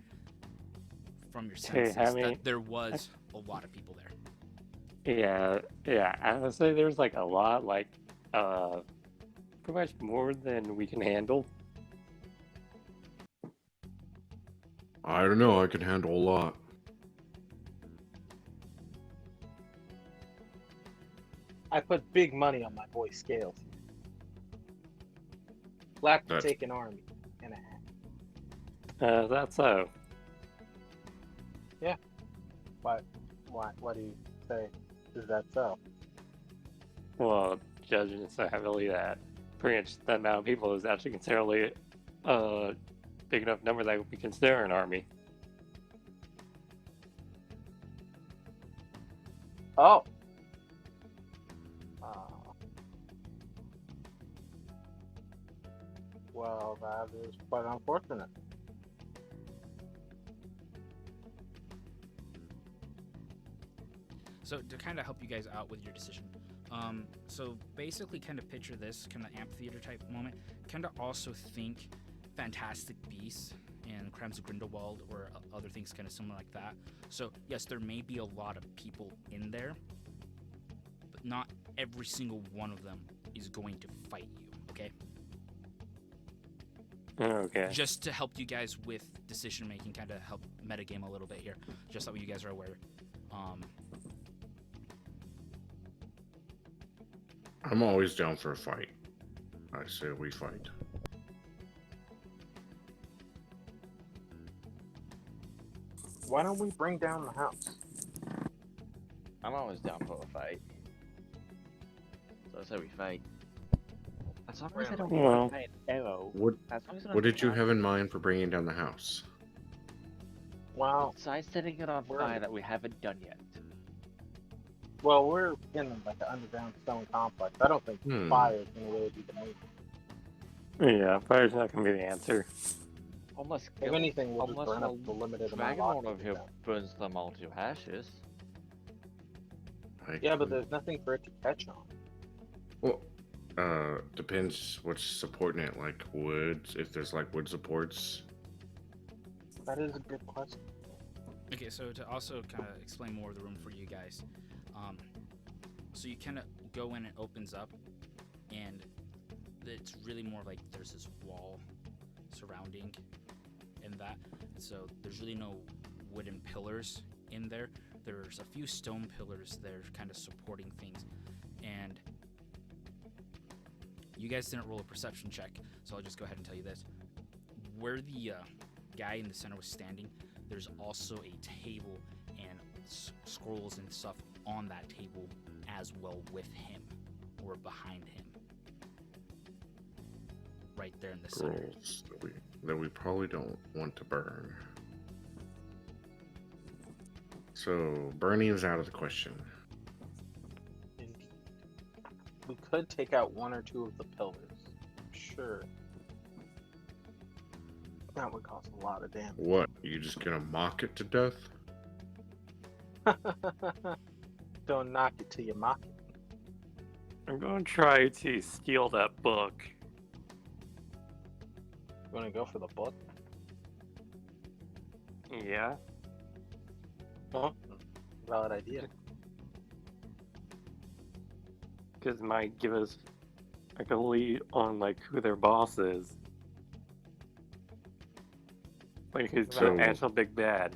from your senses that there was a lot of people there. Yeah. I would say there's like a lot, like pretty much more than we can handle. I don't know. I can handle a lot. I put big money on my boy Scales. Black will That's- take an army and a half. That's so. Why do you say is that so? Well, judging so heavily that pretty much the amount of people is actually considerably big enough number that we consider an army. Oh. Well, that is quite unfortunate. So to kind of help you guys out with your decision, so basically kind of picture this kind of amphitheater type moment. Kind of also think Fantastic Beasts and Crimes of Grindelwald or other things kind of similar like that. So yes, there may be a lot of people in there, but not every single one of them is going to fight you, okay? Okay. Just to help you guys with decision making, kind of help metagame a little bit here, just so you guys are aware. I'm always down for a fight. I say we fight. Why don't we bring down the house? I'm always down for a fight. So I say we fight. As long as I don't Well, fight an arrow. What As long as I don't What did you fire- have in mind for bringing down the house? Well, Besides setting it on We're- fire that we haven't done yet. we're in like an underground stone complex. I don't think Hmm. fire is gonna really be the move. yeah, fire's not gonna be the answer. Unless If anything, we'll just unless burn a up the limited amount dragon of one over oxygen here down. burns them all to ashes. Yeah, but there's nothing for it to catch on. Well, depends what's supporting it, like woods. If there's like wood supports. That is a good question. Okay, so to also kind of explain more of the room for you guys, so you kind of go in, it opens up, and it's really more like there's this wall surrounding and that. So there's really no wooden pillars in there. There's a few stone pillars there kind of supporting things, and you guys didn't roll a perception check, so I'll just go ahead and tell you this. Where the guy in the center was standing, there's also a table and scrolls and stuff on that table as well with him or behind him. Right there in the center. Scrolls that we probably don't want to burn. So burning is out of the question. Indeed. We could take out one or two of the pillars. Sure. That would cause a lot of damage. What? You just gonna mock it to death? Don't knock it till you mock it. I'm gonna try to steal that book. You wanna go for the book? Yeah. Huh? Valid idea. Because it might give us like a lead on like who their boss is. Like who's So- the actual big bad.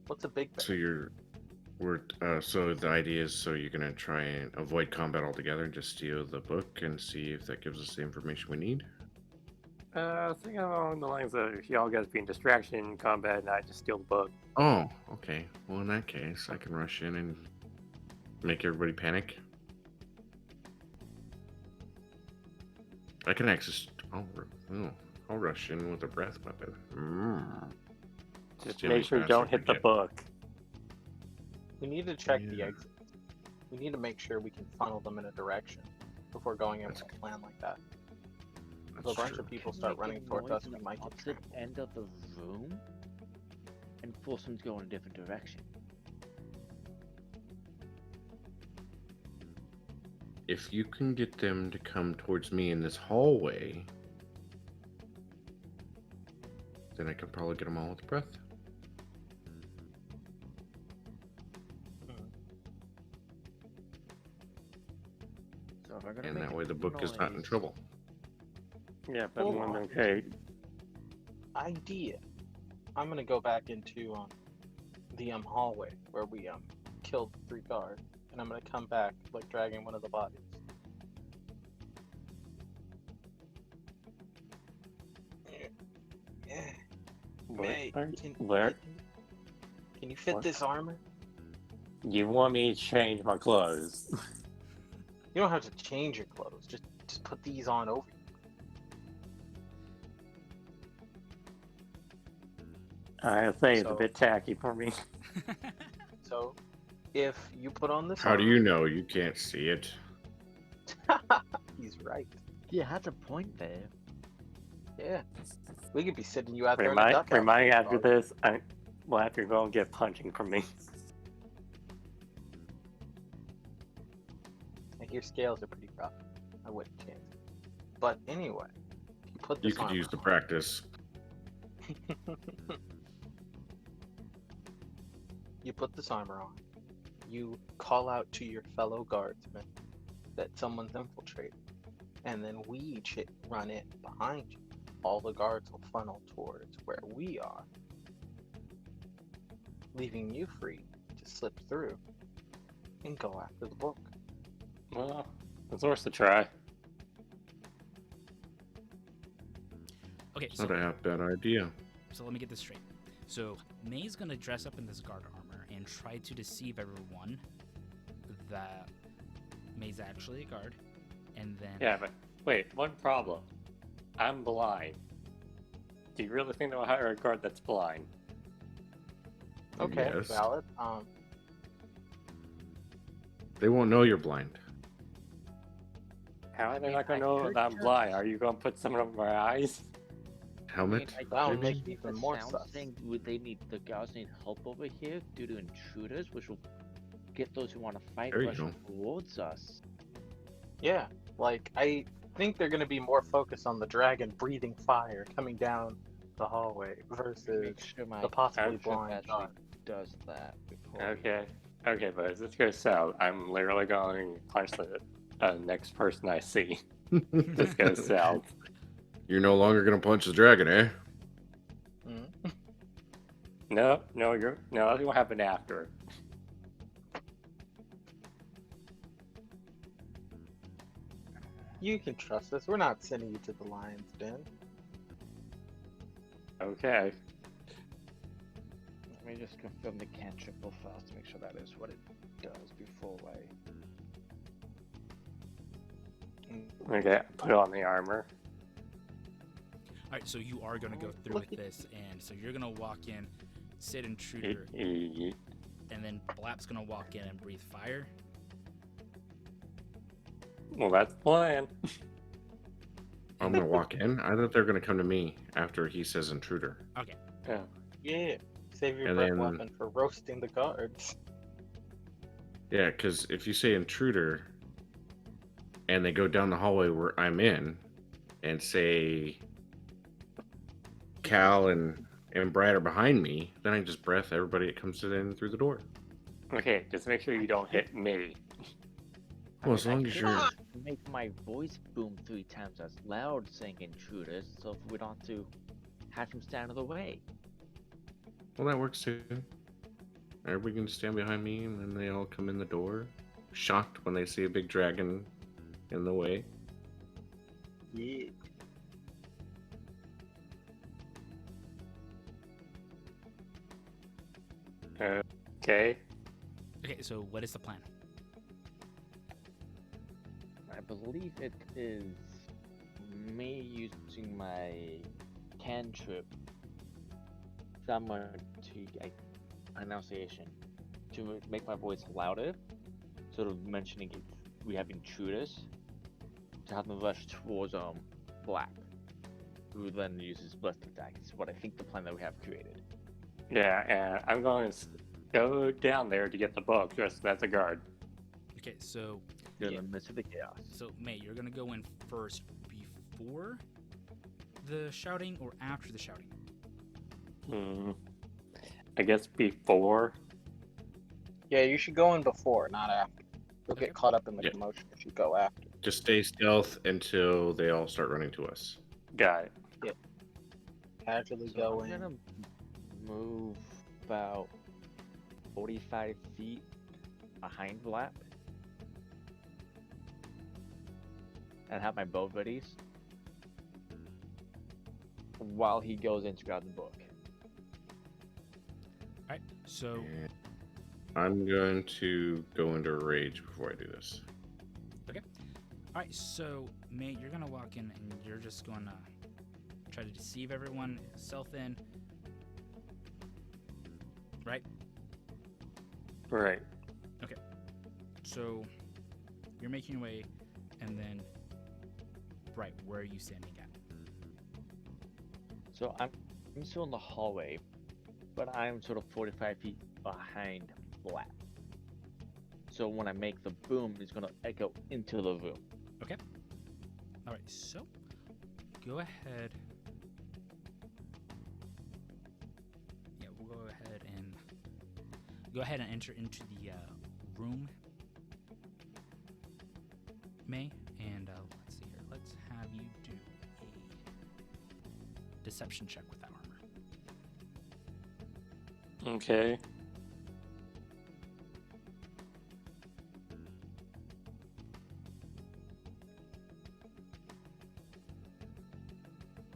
What's a big So so the idea is, so you're gonna try and avoid combat altogether and just steal the book and see if that gives us the information we need. I was thinking along the lines of if y'all guys be in distraction in combat and I just steal the book. Oh, okay. Well, in that case, I can rush in and make everybody panic. I can access. I'll rush in with a breath weapon. Just Stealing make sure you faster don't hit the forget. book. We need to check the Yeah. exits. We need to make sure we can funnel them in a direction before going in with That's a plan like that. If a That's bunch true. of people Can start make running a towards noise us, in we the might get opposite trampled. end of the room and force them to go in a different direction. If you can get them to come towards me in this hallway, then I can probably get them all with breath. So if I'm gonna And make that a way the book is not in noise- trouble. Yeah, but Hold one on. okay. Idea. I'm gonna go back into the hallway where we killed the 3 guards, and I'm gonna come back like dragging one of the bodies. Yeah. May, Where? can you fit What? this armor? You want me to change my clothes? You don't have to change your clothes. Just put these on over you. I think it's a So- bit tacky for me. So, if you put on this How do armor, you know? You can't see it. he's right. Yeah, that's a point there. Yeah. We could be sitting you out there in a Remind duck outfit, after dog. this, we'll have to go and get punching from me. Like, your scales are pretty rough. I wouldn't chance it. But anyway, you put You this could armor use the on. practice. You put this armor on. You call out to your fellow guardsmen that someone's infiltrated. And then we each run in behind you. All the guards will funnel towards where we are, leaving you free to slip through and go after the book. Well, it's worth a try. Okay, It's not a half bad idea. so let me get this straight. So May's gonna dress up in this guard armor and try to deceive everyone that May's actually a guard, and then Yeah, but wait, one problem. I'm blind. Do you really think they'll hire a guard that's blind? Okay, Yes. valid. They won't know you're blind. How are they mean, not going I to know heard that I'm your- blind? Are you going to put someone over my eyes? Helmet? That would maybe? make me even the more sound sus. saying the guards need help over here due to intruders, which will get those who want to fight There you rushing go. towards us. Yeah, like I think they're going to be more focused on the dragon breathing fire coming down the hallway versus Make sure my the possibly cantrip blind actually guard. does that before. Okay. Okay, but as this goes south, I'm literally going to punch the next person I see. This goes south. You're no longer gonna punch the dragon, eh? Mhm. No, that's what happened after. You can trust us. We're not sending you to the lion's den. Okay. Let me just confirm the cantrip real fast to make sure that is what it does before I. Okay, put on the armor. all right, so you are gonna go through with this, and so you're gonna walk in, sit intruder, and then Blap's gonna walk in and breathe fire. Well, that's the plan. I'm gonna walk in. I thought they were gonna come to me after he says intruder. Yeah. Yeah, save your And breath then- weapon for roasting the guards. Yeah, because if you say intruder and they go down the hallway where I'm in and say Cal and Brad are behind me, then I just breath everybody that comes in through the door. Okay, just make sure you don't hit me. Well, as I long as could you're. make my voice boom 3 times as loud saying intruders, so we don't have to have him stand in the way. Well, that works too. Everybody can stand behind me and then they all come in the door, shocked when they see a big dragon in the way. Yeah. Okay. Okay, so what is the plan? I believe it is me using my cantrip summon to pronunciation to make my voice louder, sort of mentioning if we have intruders, to have them rush towards Black, who then uses blessed attack. It's what I think the plan that we have created. Yeah, and I'm going to go down there to get the book dressed as a guard. Okay, so In the midst of the chaos. May, you're gonna go in first before the shouting or after the shouting? I guess before. Yeah, you should go in before, not after. You'll Okay. get caught up in the Yeah. commotion if you go after. Just stay stealth until they all start running to us. Got it. Casually So go I'm in. gonna move about 45 feet behind Black and have my bow buddies while he goes in to grab the book. All right, so And I'm going to go into a rage before I do this. all right, so May, you're gonna walk in and you're just gonna try to deceive everyone, stealth in, right? Right. So you're making your way, and then right, where are you standing at? So I'm still in the hallway, but I'm sort of 45 feet behind Black. So when I make the boom, it's gonna echo into the room. All right, so go ahead. Yeah, we'll go ahead and enter into the room, May, and let's see here. Let's have you do a deception check with that armor. Okay.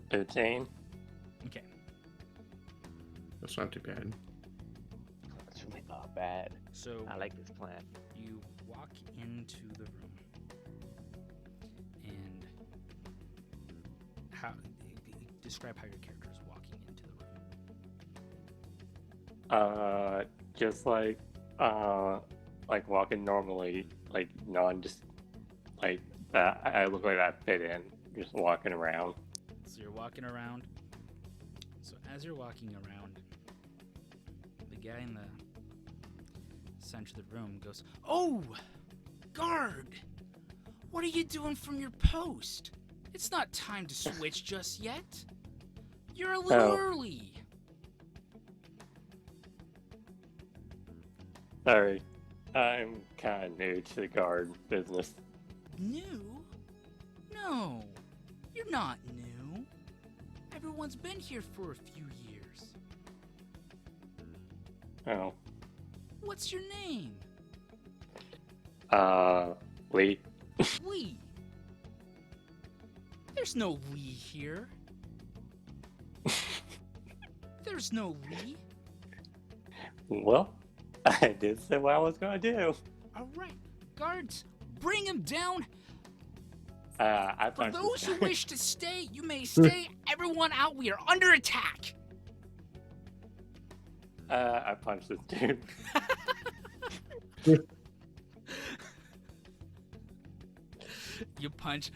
$13. Okay. That's not too bad. That's really not bad. So I like this plan. you walk into the room, and describe how your character is walking into the room. Just like walking normally, like just like that. I look like that fit in, just walking around. So you're walking around. So as you're walking around, the guy in the center of the room goes, "Oh, guard! What are you doing from your post? It's not time to switch just yet. You're a little Oh. early." Sorry, I'm kind of new to the guard business. New? No, you're not new. Everyone's been here for a few years. Oh, What's your name? Lee. Lee. There's no Lee here. There's no Lee. Well, I did say what I was gonna do. All right, guards, bring him down. I For punched those this who guy. wish to stay, you may stay. Everyone out, we are under attack. I punched this dude. You punch.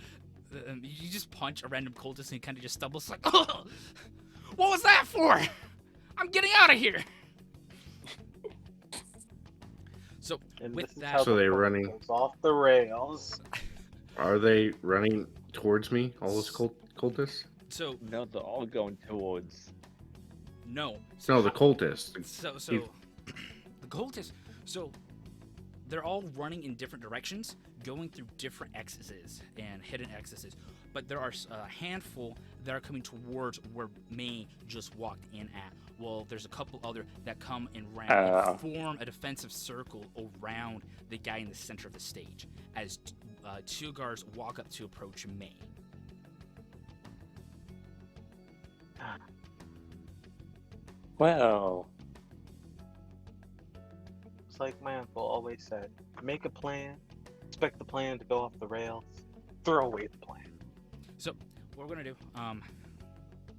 You just punch a random cultist and he kind of just stumbles like, "Oh, what was that for? I'm getting out of here." So And with this is that, how So the they're boat running- goes off the rails. Are they running towards me? All those cultists? so No, they're all going towards. no. No, the cultists. So You- the cultists. So they're all running in different directions, going through different X's and hidden X's. But there are a handful that are coming towards where May just walked in at. Well, there's a couple other that come and form a defensive circle around the guy in the center of the stage as two guards walk up to approach May. Well, It's like my uncle always said, make a plan, expect the plan to go off the rails, throw away the plan. So what we're gonna do,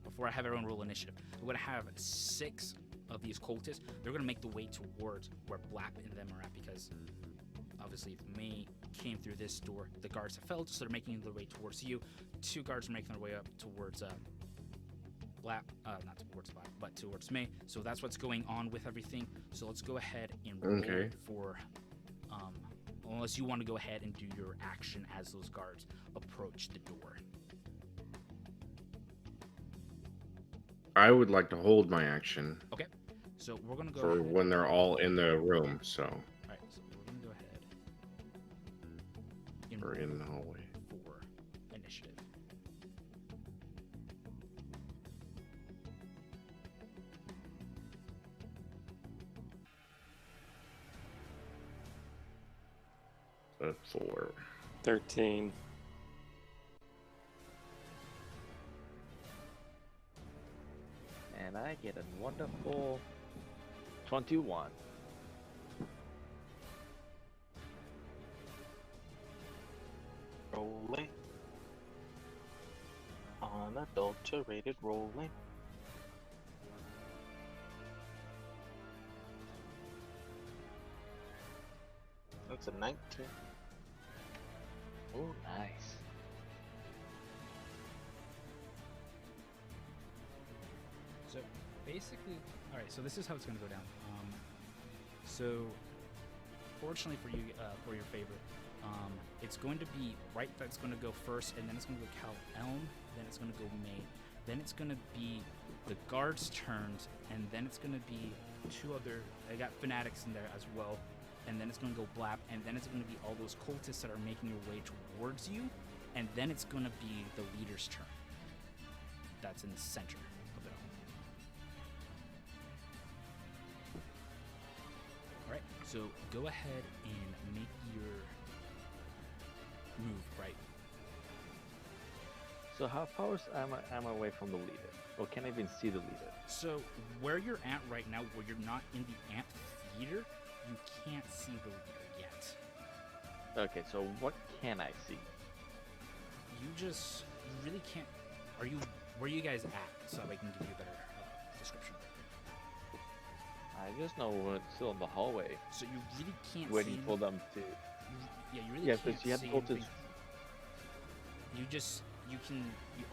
before I have everyone roll initiative, we're gonna have 6 of these cultists. They're gonna make the way towards where Blap and them are at because obviously if May came through this door, the guards have failed, so they're making their way towards you. 2 guards are making their way up towards Blap, not towards Blap, but towards May. So that's what's going on with everything. So let's go ahead and roll Okay. for, unless you want to go ahead and do your action as those guards approach the door. I would like to hold my action So we're gonna go for ahead. when they're all in the room, so Alright, so we're gonna go ahead and or in the roll hallway. for initiative. A 4. 13. And I get a wonderful 21. Rolling. Unadulterated rolling. That's a 19. Oh, nice. So basically, all right. So this is how it's going to go down. So fortunately for you, for your favorite, it's going to be right. That's going to go first, and then it's going to go Cal Elm. Then it's going to go May. Then it's going to be the guards' turns, and then it's going to be 2 other. I got Fanatics in there as well, and then it's going to go Blap, and then it's going to be all those cultists that are making their way towards you, and then it's going to be the leader's turn. That's in the center of it all. Alright, so go ahead and make your move, right? So how far am I away from the leader? Or can I even see the leader? So where you're at right now, where you're not in the amphitheater, you can't see the leader yet. Okay, so what can I see? You really can't. Where are you guys at? So I can give you a better description. I just know we're still in the hallway, So you really can't waiting see. for them to. Yeah, you really Yeah, can't because you have see to go to. anything.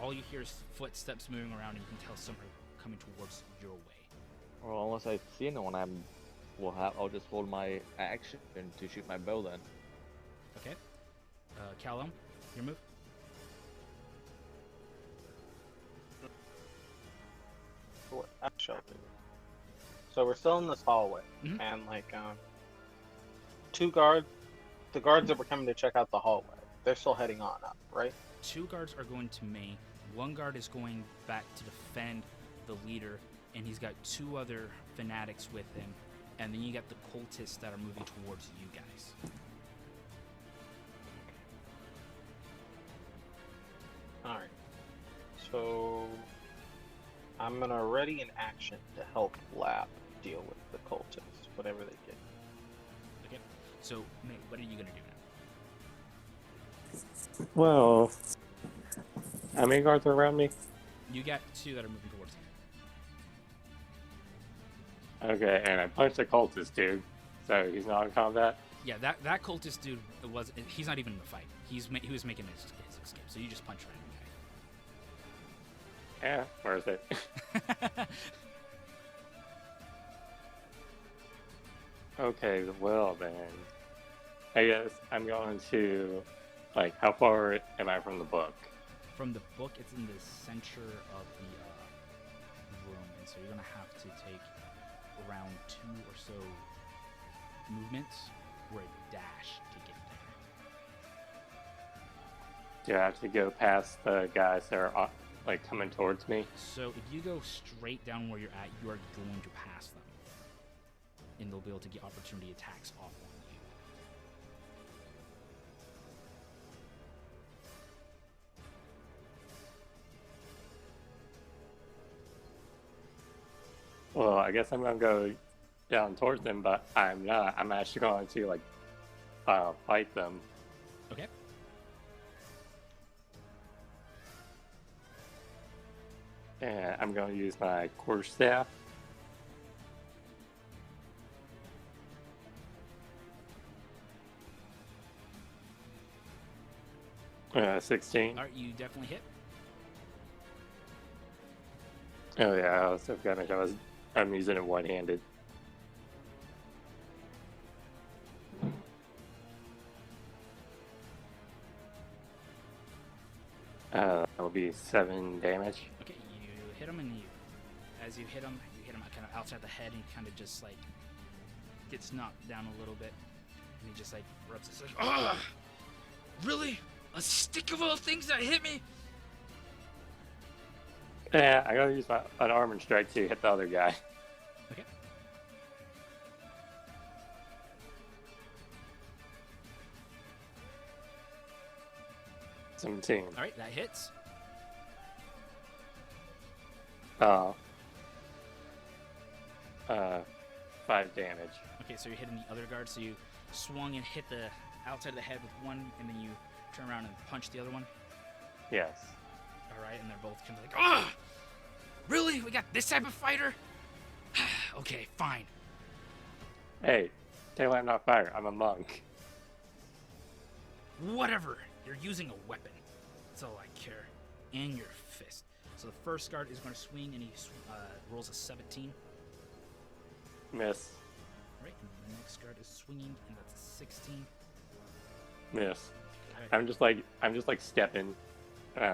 All you hear is footsteps moving around, and you can tell some are coming towards your way. Well, unless I see anyone, I'll just hold my action to shoot my bow then. Okay. Callum, your move. What I shall do. So we're still in this hallway, Mhm. and like two guards, the guards that were coming to check out the hallway, they're still heading on up, right? 2 guards are going to main. 1 guard is going back to defend the leader, and he's got 2 other fanatics with him. And then you got the cultists that are moving towards you guys. All right. So I'm gonna ready an action to help Lap deal with the cultists, whatever they get. Okay. So, May, what are you gonna do now? Well, how many guards are around me? You got 2 that are moving towards you. Okay, and I punched the cultist dude, so he's not in combat. Yeah, that cultist dude he's not even in the fight. He was making his escape. So you just punch Yeah, worth it. right. Okay, well then, I guess I'm going to, like, how far am I from the book? From the book, it's in the center of the room, and so you're gonna have to take around 2 or so movements or a dash to get there. Do I have to go past the guys that are, like, coming towards me? So if you go straight down where you're at, you are going to pass them, and they'll be able to get opportunity attacks off on you. Well, I guess I'm going to go down towards them, but I'm not. I'm actually going to, like, fight them. Okay. And I'm going to use my quarterstaff. 16. All right, you definitely hit. Oh yeah, I was advantage. I'm using it one-handed. That'll be 7 damage. Okay, you hit him, and as you hit him kind of outside the head, and he kind of just like gets knocked down a little bit, and he just like rubs his like, "Ugh! Really? A stick of all things that hit me?" Yeah, I gotta use an armor strike to hit the other guy. Okay. Some 17. All right, that hits. 5 damage. Okay, so you're hitting the other guard. So you swung and hit the outside of the head with one, and then you turn around and punch the other one. Yes. All right, and they're both kind of like, "Ah, really? We got this type of fighter?" Okay, fine. Hey, tell me I'm not fire. I'm a monk. Whatever. You're using a weapon. That's all I care. And your fist. So the first guard is going to swing, and he rolls a 17. Miss. Right, and the next guard is swinging, and that's a 16. Miss. All right. I'm just like stepping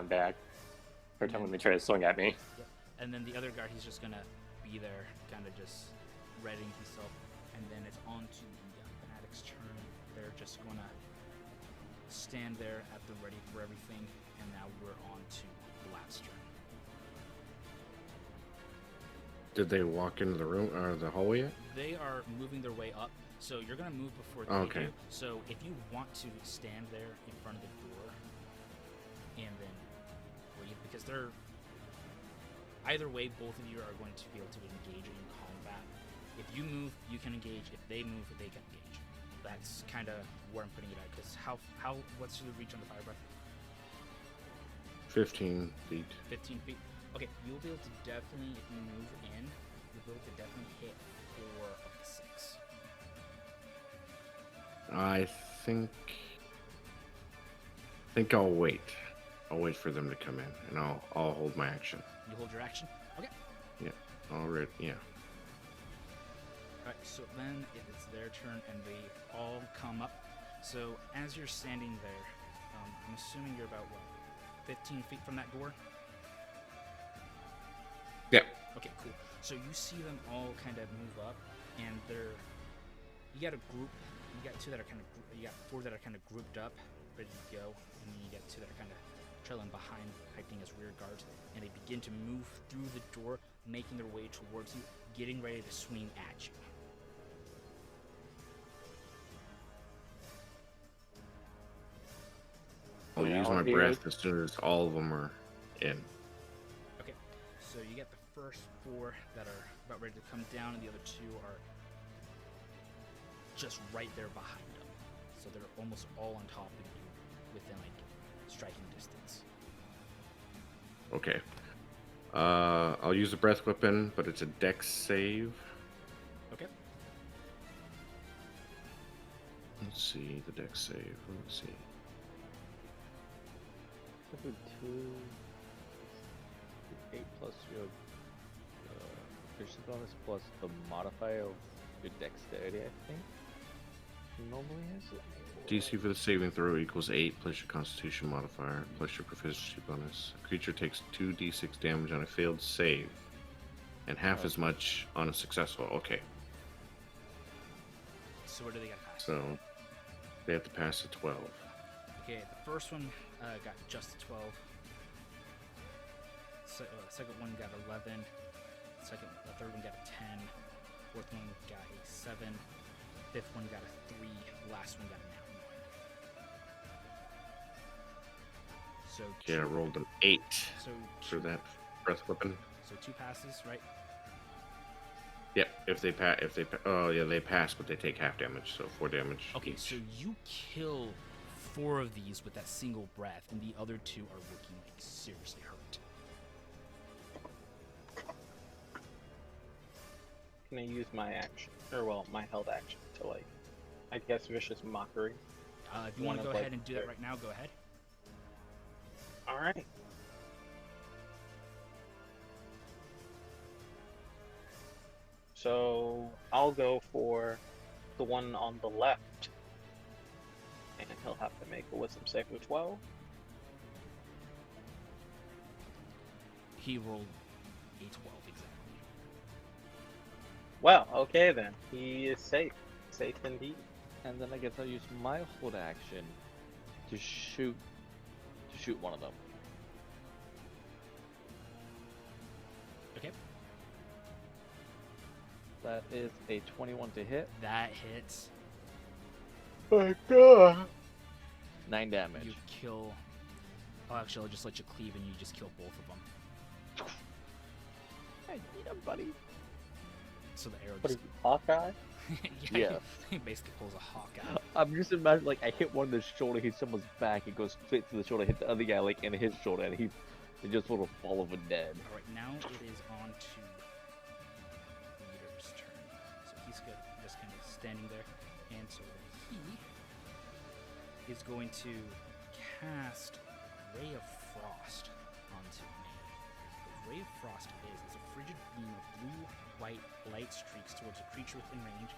back every time when they try to swing at me. Yep. And then the other guard, he's just gonna be there, kind of just readying himself. And then it's on to the Fanatics' turn. They're just gonna stand there at the ready for everything. And now we're on to the last turn. Did they walk into the room or the hallway yet? They are moving their way up, so you're gonna move before they Okay. do. So if you want to stand there in front of the door, and then breathe because they're either way. Both of you are going to be able to engage in combat. If you move, you can engage. If they move, they can engage. That's kind of where I'm putting it at. Because what's the reach on the fire breath? 15 feet. 15 feet. Okay, you'll be able to definitely, if you move in, you'll be able to definitely hit 4 of the 6. I think I'll wait. I'll wait for them to come in, and I'll hold my action. You hold your action? Okay. Yeah. Already. Yeah. Alright, so then it is their turn, and they all come up. So as you're standing there, I'm assuming you're about, 15 feet from that door? Yeah. Okay, cool. So you see them all kind of move up, and you got a group. You got 2 that are kind of. You got 4 that are kind of grouped up, ready to go, and then you got 2 that are kind of trailing behind, acting as rear guards, and they begin to move through the door, making their way towards you, getting ready to swing at you. I'll use my breath as soon as all of them are in. Okay, so you got the first 4 that are about ready to come down, and the other 2 are just right there behind them. So they're almost all on top of you, within striking distance. Okay. I'll use the breath weapon, but it's a dex save. Okay. Let's see the dex save. Let's see. 2, 8 plus your efficiency bonus plus the modifier of your dexterity, I think. Normally has it. DC for the saving throw equals 8 plus your constitution modifier plus your proficiency bonus. A creature takes 2d6 damage on a failed save and half as much on a successful. Okay. So where do they gotta pass? So they have to pass a 12. Okay, the first one got just a 12. Second one got 11. The third one got a 10. Fourth one got a 7. Fifth one got a 3. Last one got a nat 1. So Yeah, I rolled an 8 So for that breath weapon. So 2 passes, right? Yeah, if they pass, oh yeah, they pass, but they take half damage, so 4 damage. Okay, each. so you kill 4 of these with that single breath, and the other 2 are looking seriously hurt. Can I use my action, or my held action to I guess vicious mockery? If you want to go ahead and do that right now, go ahead. All right. So I'll go for the one on the left, and he'll have to make a wisdom save of 12. He rolled a 12 exactly. Well, okay then. He is safe. Safe indeed. And then I guess I'll use my hold action to shoot one of them. Okay. That is a 21 to hit. That hits. My God. 9 damage. You kill. Oh, actually, I'll just let you cleave, and you just kill both of them. I need him, buddy. So the arrow What is just. he, Hawkeye? Yeah. He basically pulls a hawk out. I'm just imagining I hit one in the shoulder, hit someone's back, it goes straight to the shoulder, hit the other guy in his shoulder, and he just sort of fall over dead. All right, now it is on to Leader's turn. So he's good, just kind of standing there, and so he is going to cast Ray of Frost onto me. What Ray of Frost is a frigid beam of blue-white light streaks towards a creature within range.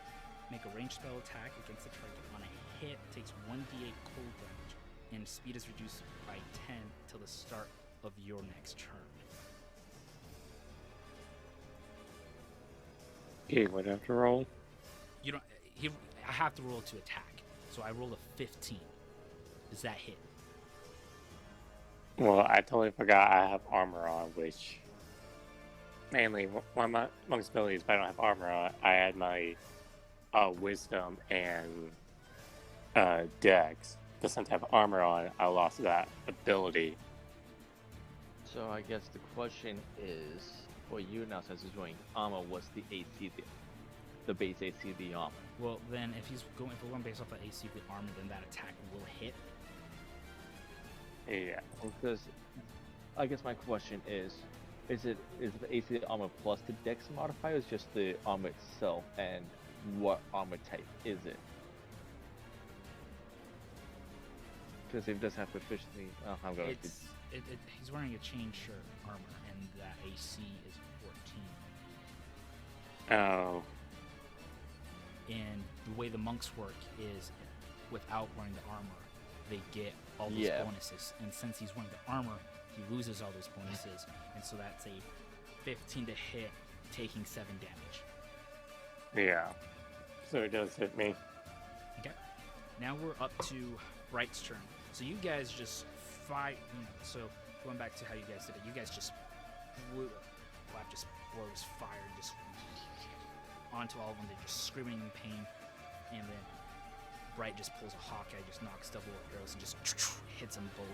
Make a ranged spell attack against the target. On a hit, takes 1d8 cold damage, and speed is reduced by 10 till the start of your next turn. He would have to roll. You don't. I have to roll to attack, so I rolled a 15. Does that hit? Well, I totally forgot I have armor on, which mainly one of my amongst abilities, but I don't have armor on. I had my wisdom and dex. But since I have armor on, I lost that ability. So I guess the question is for you now, since he's wearing armor, what's the AC, the base AC of the armor? Well, then if we're going based off the AC of the armor, then that attack will hit. Yeah. Because I guess my question is the AC of the armor plus the Dex modifier, or is just the armor itself, and what armor type is it? Because if it does have proficiency, I'm going to. He's wearing a chain shirt armor, and that AC is 14. Oh. And the way the monks work is, without wearing the armor, they get all those bonuses. And since he's wearing the armor, he loses all those bonuses. And so that's a 15 to hit, taking 7 damage. Yeah. So it does hit me. Okay. Now we're up to Bright's turn. So you guys just fight. So going back to how you guys did it, you guys just Black just blows fire just onto all of them. They're just screaming in pain, and then Bright just pulls a Hawkeye, just knocks double arrows and just hits them both.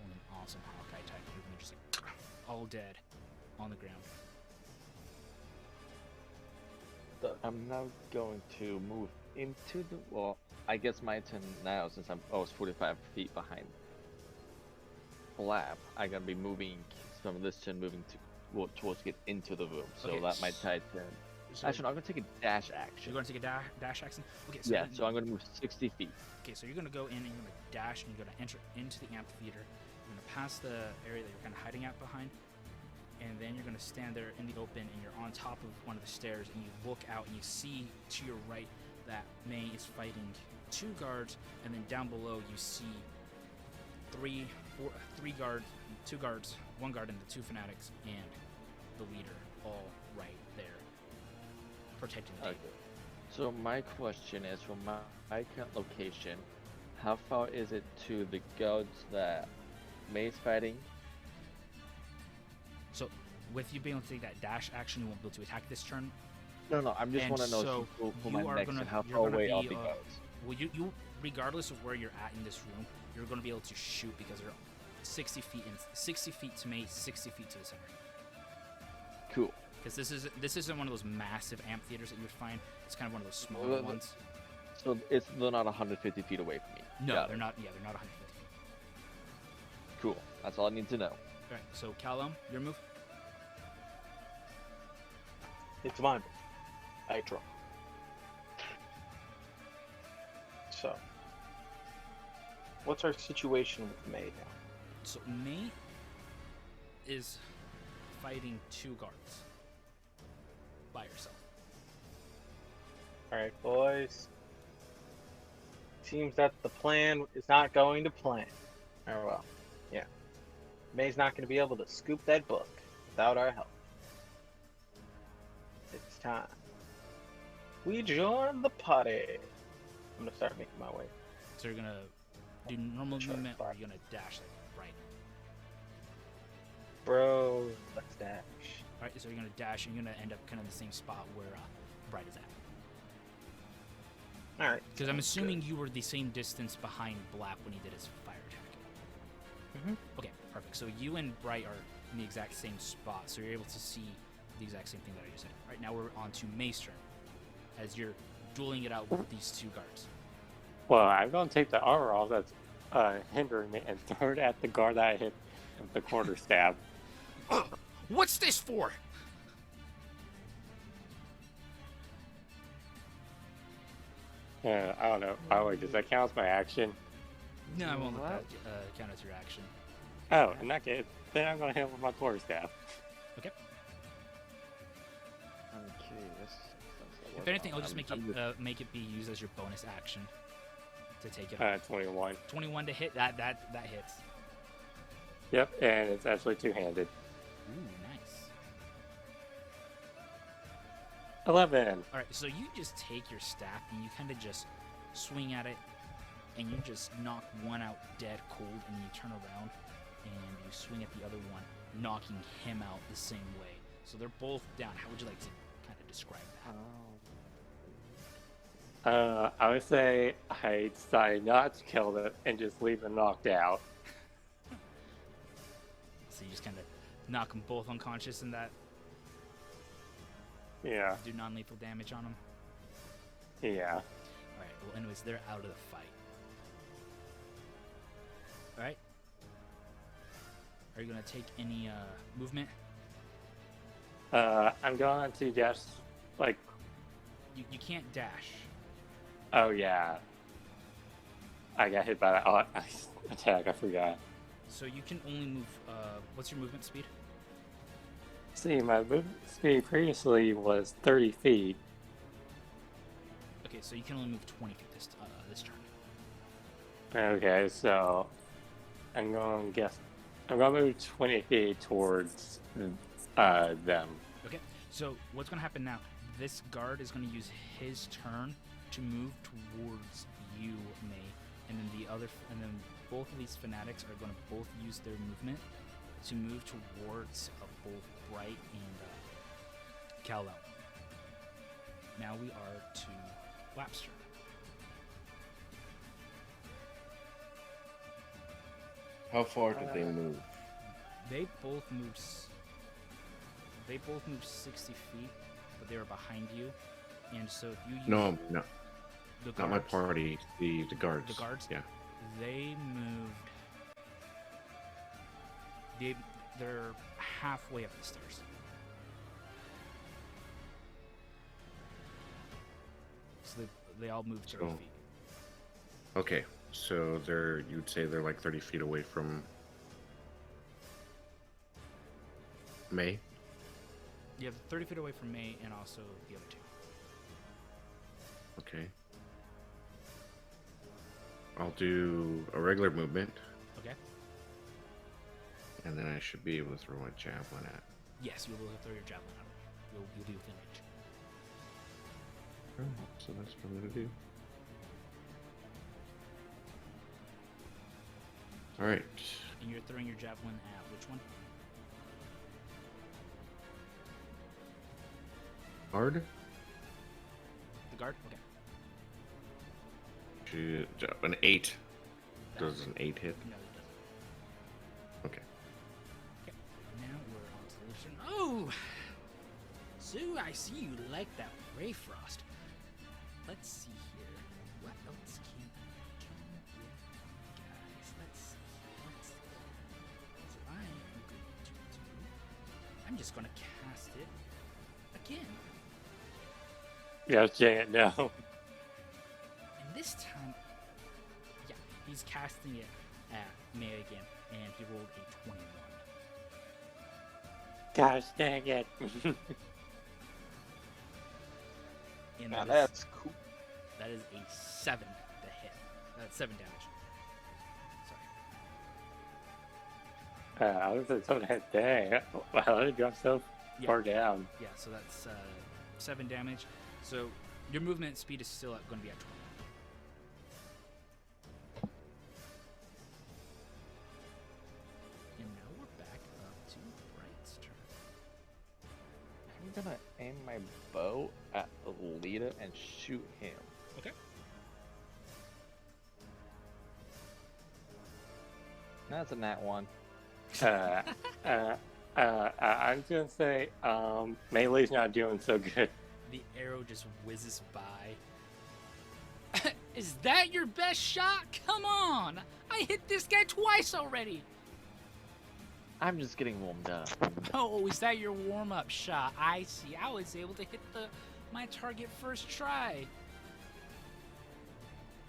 And an awesome Hawkeye type move, and they're just like all dead on the ground. I'm now going to move into the. Well, I guess my turn now, since I was 45 feet behind Blab. I'm gonna be moving from this turn, moving towards get into the room. So Okay, that might tie turn. So Actually, no, I'm gonna take a dash you're action. going to take a dash action? Okay, so Yeah, so I'm gonna move 60 feet. Okay, so you're going to go in and you're going to dash and you're going to enter into the amphitheater. You're going to pass the area that you're kind of hiding out behind, and then you're going to stand there in the open and you're on top of one of the stairs and you look out and you see to your right that May is fighting 2 guards, and then down below you see 3 guards, 2 guards, 1 guard, and the 2 fanatics and the leader all right there protecting the Okay. So my question is, from my current location, how far is it to the guards that May's fighting? So with you being able to take that dash action, you won't be able to attack this turn. No, I just And want to know so for you my are next gonna- turn, how you're far gonna away be, are the guards? Well, you regardless of where you're at in this room, you're going to be able to shoot because they're 60 feet in, 60 feet to May, 60 feet to the center. Cool. Because this isn't one of those massive amphitheaters that you would find. It's kind of one of those smaller ones. So they're not 150 feet away from me. No, Got they're it. not. Yeah, they're not 150 feet. Cool. That's all I need to know. All right. So Callum, your move. It's mine. I draw. So, what's our situation with May now? So May is fighting 2 guards by herself. Alright, boys. Seems that the plan is not going to plan. Oh well. Yeah. May's not going to be able to scoop that book without our help. It's time. We join the party. I'm going to start making my way. So you're gonna do normal Sure, movement, or fine. you're gonna dash like right. Bro, let's dash. All right. So you're gonna dash, and you're gonna end up kind of in the same spot where Bright is at. Alright. Because I'm sounds assuming good. you were the same distance behind Black when he did his fire attack. Mhm. Okay, perfect. So you and Bright are in the exact same spot, so you're able to see the exact same thing that I just said. All right, now we're on to May's turn, as you're dueling it out with these 2 guards. Well, I'm going to take the armor off that's hindering me and throw it at the guard that I hit with the quarterstaff. What's this for? I don't know. Oh, wait, does that count as my action? No, I won't let What? that count as your action. Oh, in that case, then I'm going to hit him with my quarterstaff. Okay. I'm curious. If anything, I'll just make it be used as your bonus action to take it. 21. 21 to hit. That hits. Yep, and it's actually two-handed. Ooh, nice. 11. All right, so you just take your staff and you kind of just swing at it, and you just knock one out dead cold, and then you turn around and you swing at the other one, knocking him out the same way. So they're both down. How would you like to kind of describe that? I would say I decided not to kill it and just leave him knocked out. knock them both unconscious and that Yeah. do non-lethal damage on them. Yeah. All right. Well, anyways, they're out of the fight. All right. Are you gonna take any movement? I'm going to just like. You can't dash. Oh yeah. I got hit by that attack. I forgot. So you can only move. What's your movement speed? See, my movement speed previously was 30 feet. Okay, so you can only move 20 feet this turn. Okay, so I'm going to move 20 feet towards them. Okay. So what's gonna happen now? This guard is gonna use his turn to move towards you, May, and then both of these fanatics are gonna both use their movement to move towards both Bright and Cal-El. Now we are to Lapster. How far did they move? They both moved 60 feet, but they were behind you, and so if you use No, the not my guards- party. The guards. The guards? Yeah. They moved. They're halfway up the stairs. So they all moved 30 So- feet. Okay, so you'd say they're like 30 feet away from May. You have 30 feet away from May and also the other two. Okay. I'll do a regular movement, Okay? and then I should be able to throw my javelin at. Yes, you will throw your javelin out. You'll be within range. So that's what I'm gonna do. All right. And you're throwing your javelin at which one? Hard. The guard? Okay. An 8. That- Does an 8 hit? No, it doesn't. Okay. Okay. Now we're on to the turn. Oh! Sue, I see you like that Ray Frost. Let's see here. What else can I do with guys? Let's see. So I'm just gonna cast it again. Yeah, dang it, no. And this time, yeah, he's casting it at May again, and he rolled a 21. Gosh, dang it. And Now that is- that's cool. that is a 7 to hit. That's 7 damage. Sorry. I was at something that dang. Wow, how did it drop so far down? Yeah, so that's 7 damage. So your movement speed is still going to be at 20. And now we're back up to Bright's turn. I'm gonna aim my bow at the leader and shoot him. Okay. That's a nat 1. I'm just gonna say, melee's not doing so good. The arrow just whizzes by. Is that your best shot? Come on! I hit this guy twice already! I'm just getting warmed up. Oh, is that your warm-up shot? I see. I was able to hit my target first try.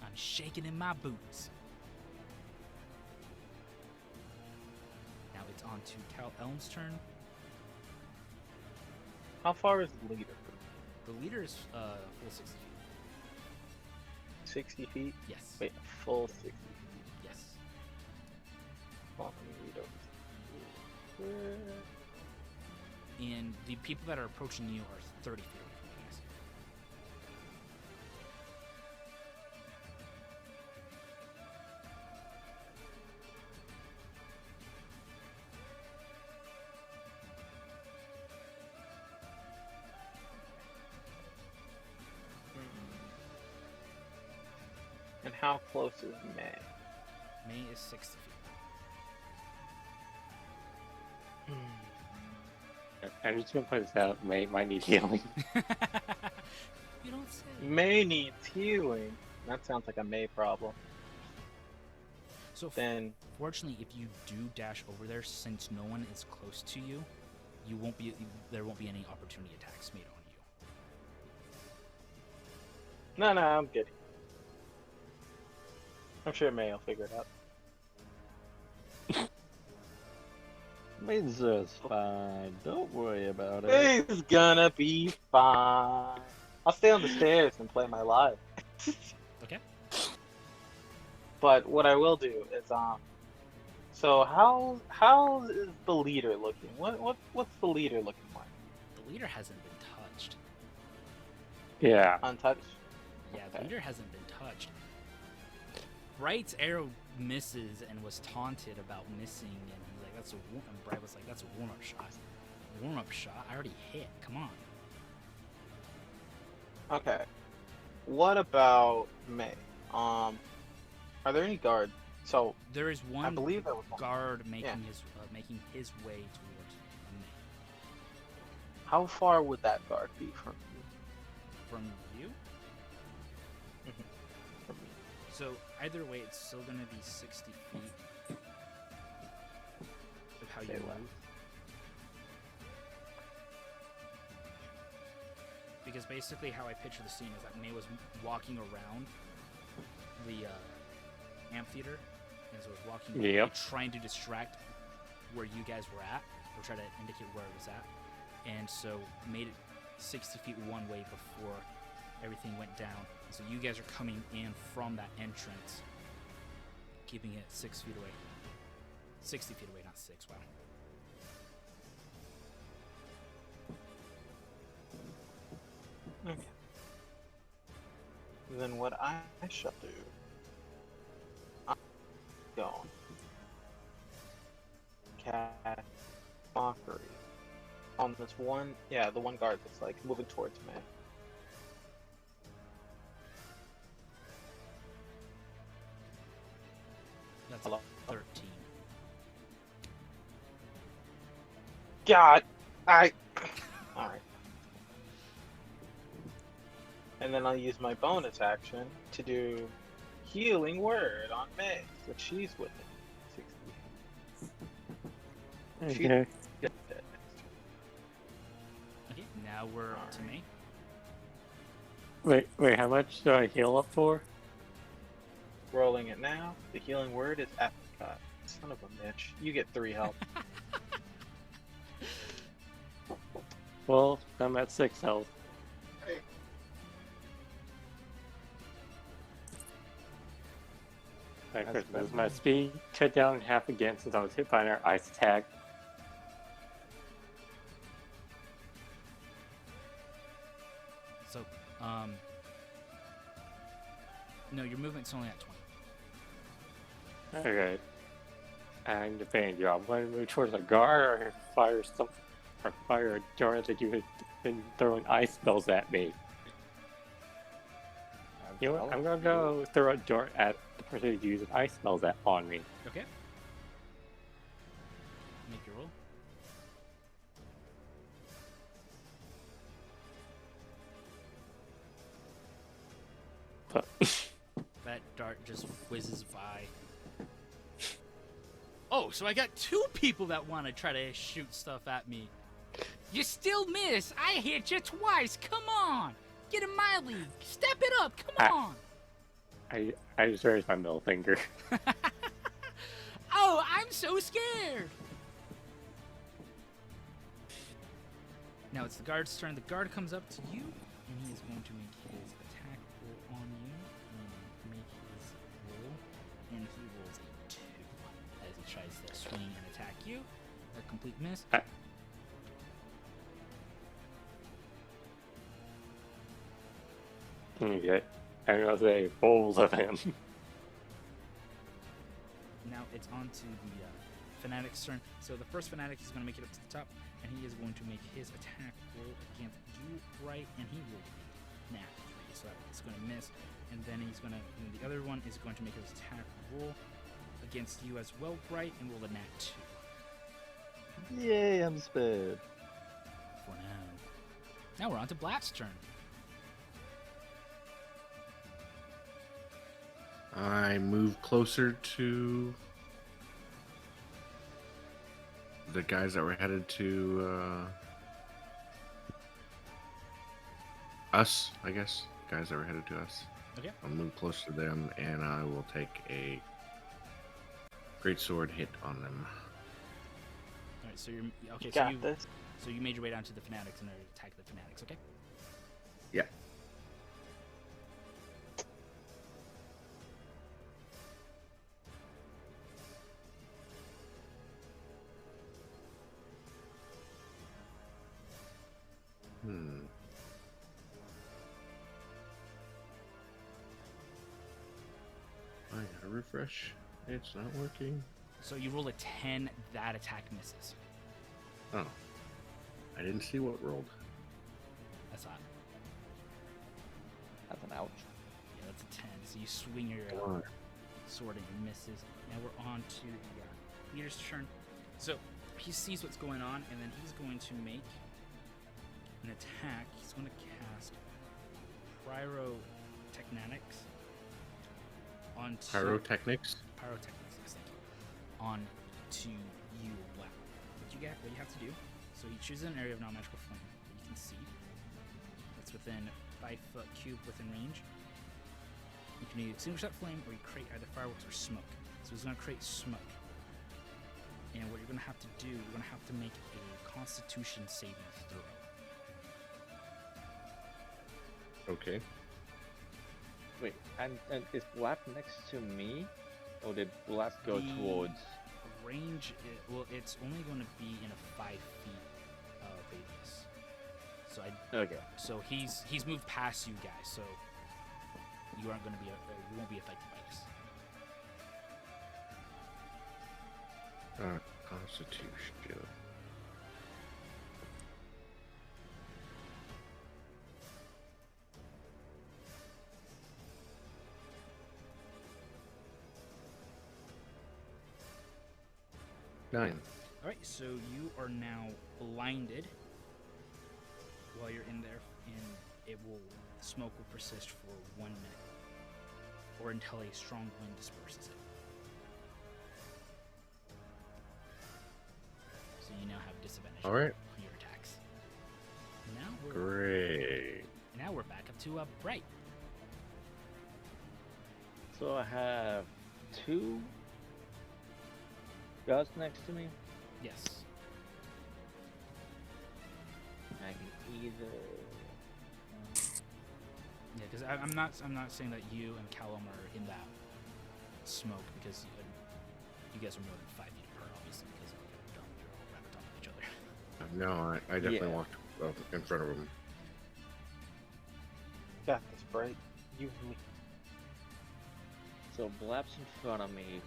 I'm shaking in my boots. Now it's on to Cal-Elm's turn. How far is the leader? The leader is full 60 feet. 60 feet? Yes. Wait, full 60 feet. Yes. Hold on, let me read over. And the people that are approaching you are 30 feet away from you guys. And how close is May? May is 60 feet. I'm just gonna put this out. May might need healing. You don't say. May needs healing. That sounds like a May problem. So Then fortunately, if you do dash over there, since no one is close to you, there won't be any opportunity attacks made on you. no, I'm good. I'm sure May will figure it out. It's fine. Don't worry about it. It's gonna be fine. I'll stay on the stairs and play my live. Okay. But what I will do is so how is the leader looking? What's the leader looking like? The leader hasn't been touched. Yeah. Untouched? Yeah, the Okay. leader hasn't been touched. Bright's arrow misses and was taunted about missing, and he's like, "That's a warm." And Bright was like, "That's a warm-up shot." Warm-up shot? I already hit. Come on. Okay. What about May? Are there any guards? So There is I one believe there was one. guard making Yeah. his way towards me. How far would that guard be from you? From you? From me. So either way, it's still gonna be 60 feet of how Say you less. move. Because basically, how I picture the scene is that May was walking around the amphitheater, and so was walking, Yep. trying to distract where you guys were at, or try to indicate where it was at, and so made it 60 feet one way before everything went down. So you guys are coming in from that entrance, keeping it 6 feet away. 60 feet away, not 6. Wow. Okay. Then what I shall do, I'm going cast mockery on this one, the one guard that's like moving towards me. That's Hello? 13. God, alright. And then I'll use my bonus action to do healing word on May, so she's within 60. She Okay. gets dead next Okay, now we're up to me. Wait. How much do I heal up for? turn. Rolling it now. The healing word is apricot. Son of a bitch. You get 3 health. Well, I'm at 6 health. My That's first move, better. my speed cut down in half again since I was hit by an ice attack. So, no, your movement's only at 20. Okay. I'm defending you. I'm going to move towards a guard or fire a dart that you had been throwing ice spells at me. You know what? I'm going to go throw a dart at the person who uses ice spells on me. Okay. Make your roll. But That dart just whizzes by. Oh, so I got 2 people that want to try to shoot stuff at me. You still miss. I hit you twice. Come on. Get in my league. Step it up. Come on. I just raised my middle finger. Oh, I'm so scared. Now it's the guard's turn. The guard comes up to you, and he is going to make his attack roll on you. And make his roll, and he rolls a 2 as he tries to swing and attack you. A complete miss. Okay. I'm going to say bowls of him. Now it's on to the Fanatics turn. So the first Fanatic is going to make it up to the top, and he is going to make his attack roll against you, right, and he will nat 3, so that's going to miss. And then the other one is going to make his attack roll against you as well, right, and roll a nat 2. Yay, I'm spared. for now. Now we're on to Blap's turn. I move closer to the guys that were headed to us, I guess. Guys that were headed to us. Okay. I'll move close to them, and I will take a greatsword hit on them. All right, so you're okay. You So got this. so you made your way down to the Fanatics and attack the Fanatics. Okay. Yeah. I gotta refresh. It's not working. So you roll a 10. That attack misses. Oh. I didn't see what rolled. That's odd. That's an ouch. Yeah, that's a 10. So you swing your Darn. sword and it misses. Now we're on to the leader's turn. So he sees what's going on, and then he's going to make an attack. He's going to cast Pyrotechnics onto Pyrotechnics? Pyrotechnics, yes, thank you. On to you, Black. What you have to do. So he chooses an area of non-magical flame that you can see. That's within 5-foot cube within range. You can either extinguish that flame or you create either fireworks or smoke. So he's going to create smoke. And what you're going to have to do, you're going to have to make a Constitution saving throw. Okay. Wait, and is Blap next to me? Or did Blap go The towards... Range, well, it's only going to be in a 5 feet radius. So Okay. So he's moved past you guys. So you aren't going to be you won't be affected by this. Constitution. Nine. All right, so you are now blinded while you're in there, and smoke will persist for 1 minute, or until a strong wind disperses it. So you now have disadvantage All right. on your attacks. Great. Now we're back up to Bright. So I have 2 guards next to me. Yes. I can either... Yeah, because I'm not saying that you and Callum are in that smoke because you guys are more than 5 feet apart, obviously, because you're all wrapped on each other. No, I definitely Yeah. walked up in front of him. Got this, Bright. You and me. So Blap's in front of me.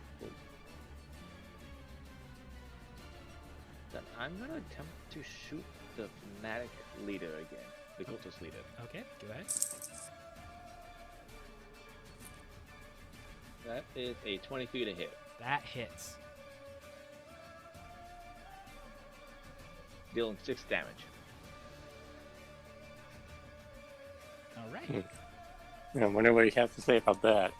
Then I'm gonna attempt to shoot the Fanatic Leader again. The Cultist Leader. Okay, go ahead. That is a 23 to hit. That hits. Dealing 6 damage. All right. I wonder what you have to say about that.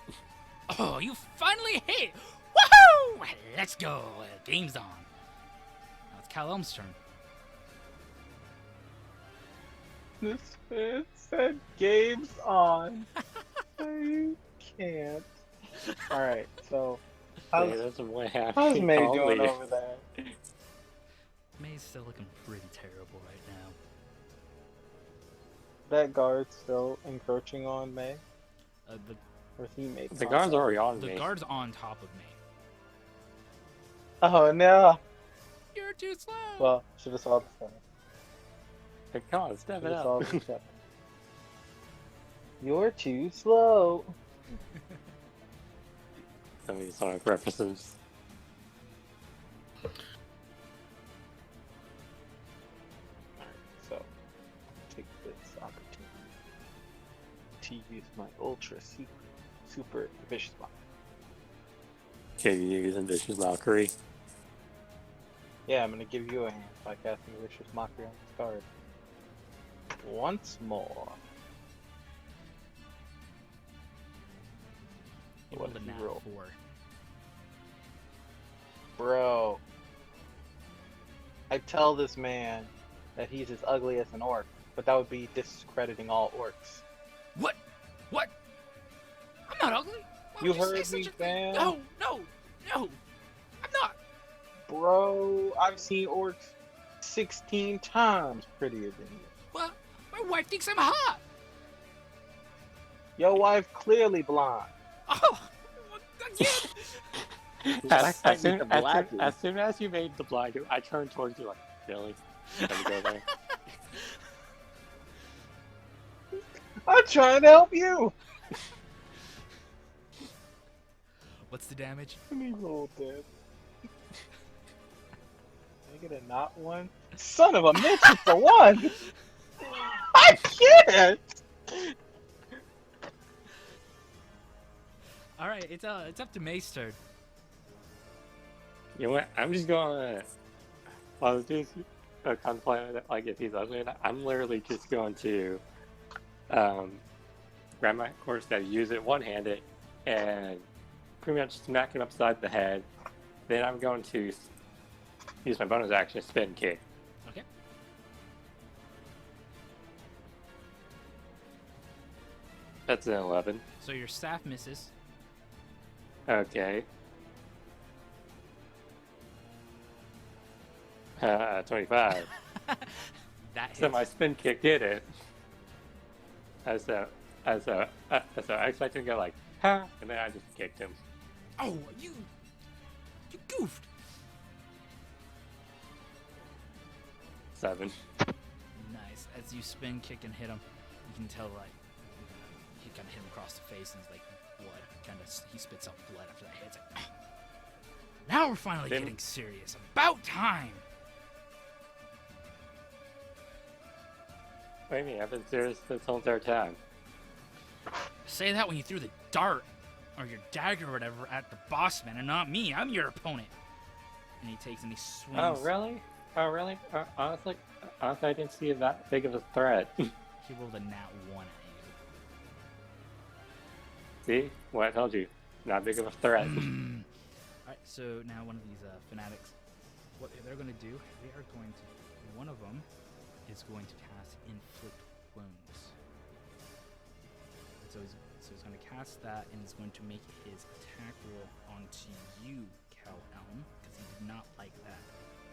Oh, you finally hit! Woohoo! Let's go. Game's on. Now it's Callum's turn. This man said game's on. I can't. Alright, so how's, Yeah, that's what happened. how's May Call doing me. over there? May's still looking pretty terrible right now. That guard's still encroaching on May? The Or he made The guard's already on the me. guard's on top of me. Oh no! You're too slow. Well, should have saw the thing. Hey, come on, step Should it have saw up. the step. You're too slow. I mean, Sonic references. Alright, so take this opportunity to use my ultra super vicious one. Okay, you using Vicious Valkyrie. Yeah, I'm gonna give you a hand by casting vicious mockery on this card. once more. He What rolled a did he nat roll? 4. Bro, I tell this man that he's as ugly as an orc, but that would be discrediting all orcs. What? What? I'm not ugly. Why You would say heard such me, a thing? fam. No, no, no. I'm not. Bro, I've seen orcs 16 times prettier than you. Well, my wife thinks I'm hot. Your wife clearly blind. Oh, again. As Slightly to blacken. as soon as you made the blind, I turned towards you like, really? Gonna go there? I'm trying to help you. What's the damage? Let me roll that. I get a not one. Son of a bitch, it's a one. I can't. All right, it's up to May's turn. You know what? I'm just going to, while this dude's contemplating it, like if he's ugly or not, I'm literally just going to grab my quarterstaff, use it one-handed, and pretty much smack him upside the head. Then I'm going to use my bonus action, spin kick. Okay. That's an 11. So your staff misses. Okay. 25. That hits. So my spin kick did it. So I expected to go like, ha, and then I just kicked him. Oh, you goofed. 7. Nice. As you spin, kick, and hit him, you can tell like he kind of hit him across the face, and it's like blood. He spits out blood after that hit. It's like, now we're finally Then- getting serious. About time. What do you mean? I've been serious this whole entire time. Say that when you threw the dart or your dagger or whatever at the boss man, and not me. I'm your opponent. And he takes and he swings. Oh, really? Oh, really? Honestly, I didn't see that big of a threat. He rolled a nat 1 at See? What I told you. Not big of a threat. you. Alright, so now one of these fanatics, what they're going to do, they are going to, one of them is going to cast Inflict Wounds. So he's going to cast that, and he's going to make his attack roll onto you, Cal Elm, because he did not like that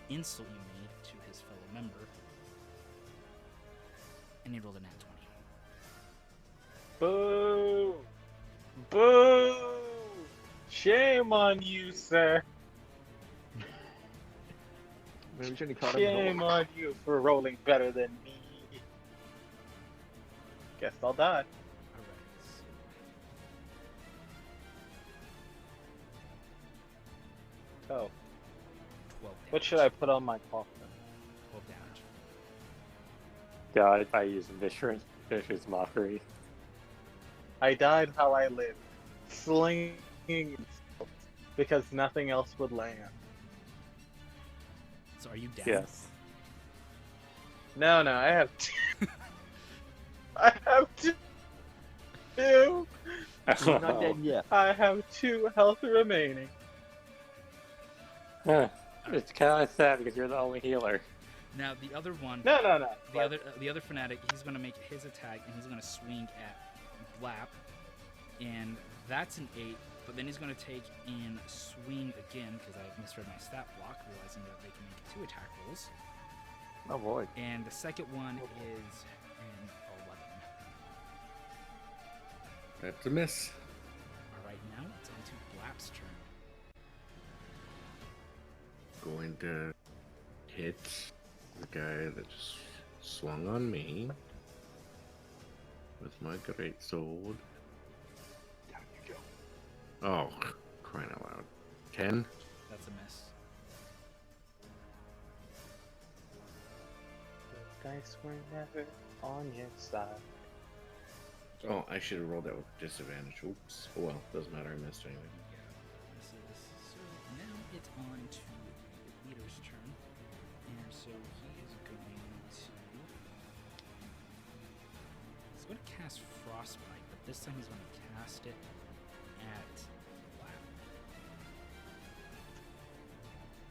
insult you made to his fellow member. And he rolled a nat 20. Boo! Boo! Shame on you, sir. Maybe we shouldn't have called him Shame on you for rolling better than me. Guess I'll die. Alright, so Oh, 12 damage. what should I put on my coffin? 12 damage. God, if I use vicious mockery. I died how I lived, slinging because nothing else would land. So are you down? Yes. No, I have two. I have two. He's not dead yet. I have 2 health remaining. It's kind of sad because you're the only healer. Now the other one, No. the other fanatic, he's going to make his attack, and he's going to swing at Blap, and that's an 8. But then he's going to take and swing again because I misread my stat block, realizing that they can make 2 attack rolls. Oh boy. And the second one is an 11. That's a miss. All right, now it's on to Blap's turn. Going to hit the guy that just swung on me with my greatsword. Down you go. Oh, crying out loud. 10? That's a miss. The dice were never on your side. Oh, I should have rolled that with disadvantage. Oops. Oh well, doesn't matter. I missed anyway. This is so now it's on to the leader's turn, and so he is going to cast Frostbite, but this time he's going to cast it at Lap.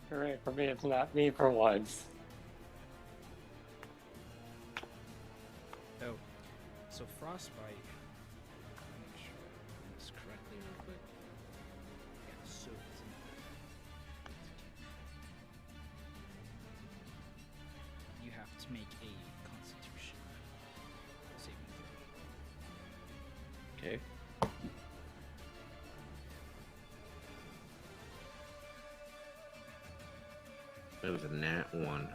Hooray, for me, it's not me for once. Oh, so Frostbite. Make sure I do this correctly real quick. Yeah, so you have to make a Constitution saving throw. Okay. That was a nat 1.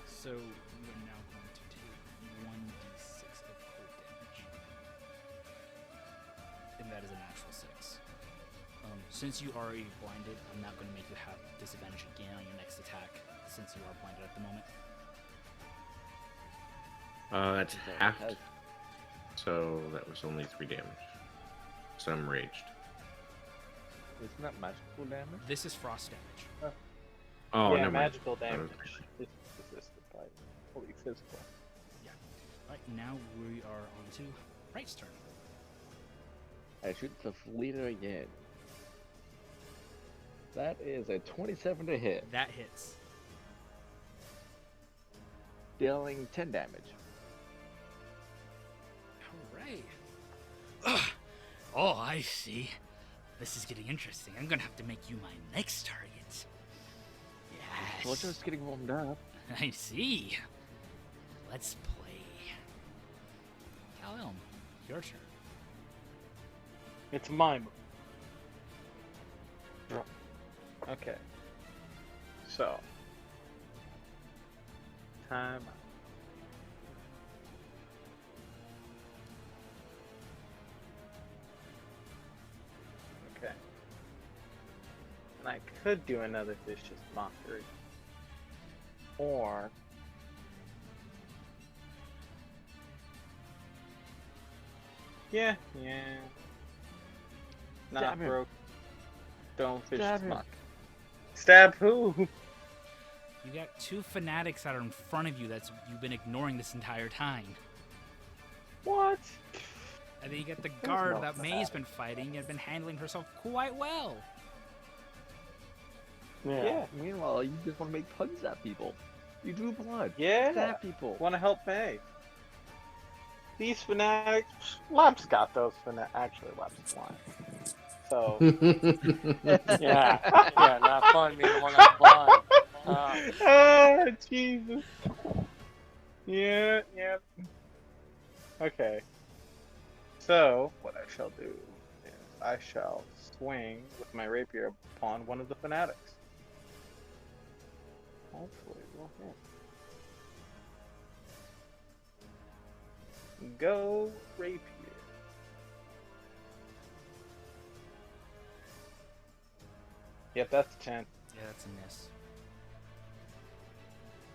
So you are now going to take 1d6 of cold damage, and that is a natural 6. Since you are already blinded, I'm not going to make you have disadvantage again on your next attack, since you are blinded at the moment. That's So half. has- So that was only 3 damage. So I'm raged. Isn't that magical damage? This is frost damage. Oh, yeah, never mind. magical That was- damage is resisted by holy physical. Alright, now we are on to Right's turn. I shoot the leader again. That is a 27 to hit, That hits. dealing 10 damage. Alright. Oh, I see. This is getting interesting. I'm gonna have to make you my next target. Well, Yes. just getting warmed up. I see. Let's play. Cal-Elm, your turn. It's my move. Drop. Okay. So. Time out. Okay. And I could do another vicious mockery. Or yeah. Not Stab him. broke. Don't vicious Stab him. mock. Stab who? You got 2 fanatics that are in front of you that's you've been ignoring this entire time. What? And then you get the There's guard no that May's been fighting and been handling herself quite well. Yeah. Meanwhile, you just want to make puns at people. You drew blood. Yeah. Stab people. Want to help May? These fanatics. Lab's got those fanatics. Actually, Lab's blind. So. Yeah, yeah, not fun being the one that's blind. Ah, Jesus. Yeah. Okay. So, what I shall do is I shall swing with my rapier upon one of the fanatics. Hopefully, it will hit. Go rapier. Yep, that's a 10. Yeah, that's a miss.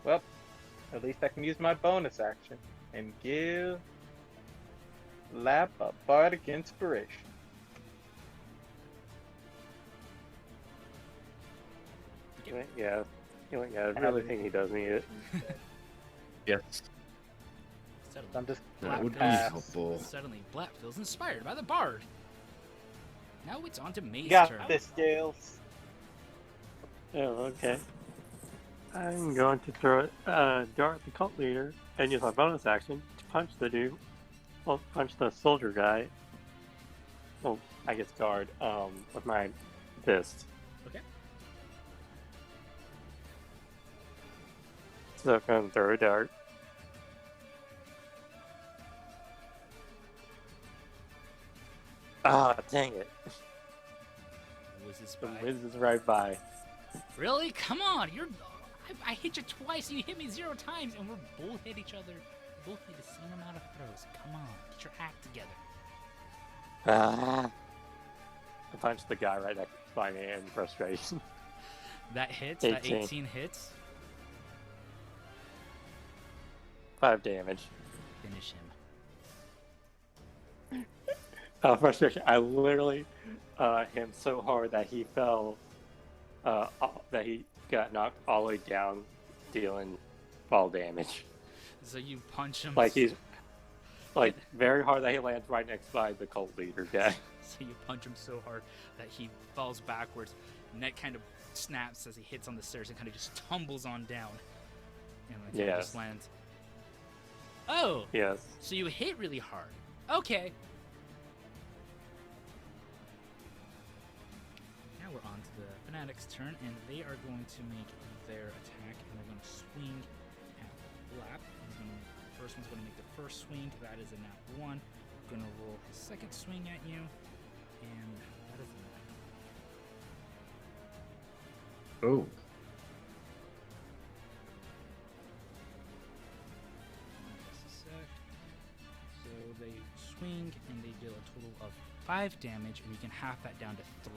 Well, at least I can use my bonus action and give Lap a bardic inspiration. Yeah, I really think he does need it. Yes. Suddenly, I'm just That would be pass. helpful. suddenly Black feels inspired by the bard. Now it's on to May's You got turn. this, Scales. Oh, okay. I'm going to throw it, dart at the cult leader and use my bonus action to punch the dude. Well, punch the soldier guy. Well, I guess guard, with my fist. Okay. So I'm going to throw a dart. Ah, dang it. Whizzes The by. whiz is right by. Really? Come on! I hit you twice, you hit me 0 times, and we're both hit each other. Both hit the same amount of throws. Come on, get your act together. Ah. I punched the guy right next by me in frustration. That hits. That 18. 18 hits. 5 damage. Finish him. Frustration. I literally hit him so hard that he fell, that he got knocked all the way down, dealing fall damage. So you punch him. Like he's Like, very hard that he lands right next by the cult leader guy. So you punch him so hard that he falls backwards. Neck kind of snaps as he hits on the stairs and kind of just tumbles on down. And like he Yes. just lands. Oh! Yes. So you hit really hard. Okay. Now we're on to the Fanatics' turn, and they are going to make their attack, and they're going to swing at Lap. First one's going to make the first swing. That is a nat 1. Going to roll his second swing at you, and that is a nat. Oh. Just a sec. So they swing, and they deal a total of 5 damage, and you can half that down to 3.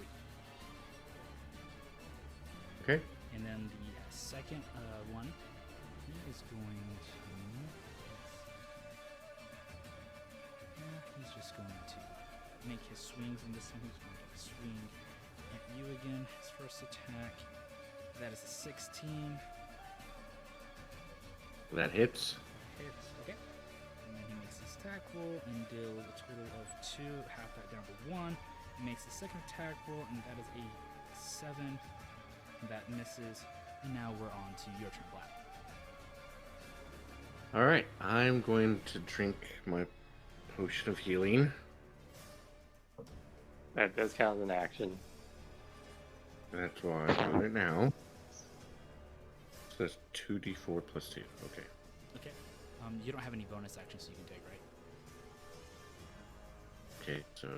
Okay. And then the second one, he is going to. He's just going to make his swings, and this time he's going to swing at you again. His first attack, that is a 16. That hits. Hits, okay. And then he makes his attack roll and deals a total of 2, half that down to 1. He makes the second attack roll, and that is a 7. That misses. And now we're on to your turn, Black. All right. I'm going to drink my potion of healing. That does count as an action. That's why I'm doing it now. So that's 2d4 plus 2. Okay. Okay. You don't have any bonus actions, so you can take, right? Okay, so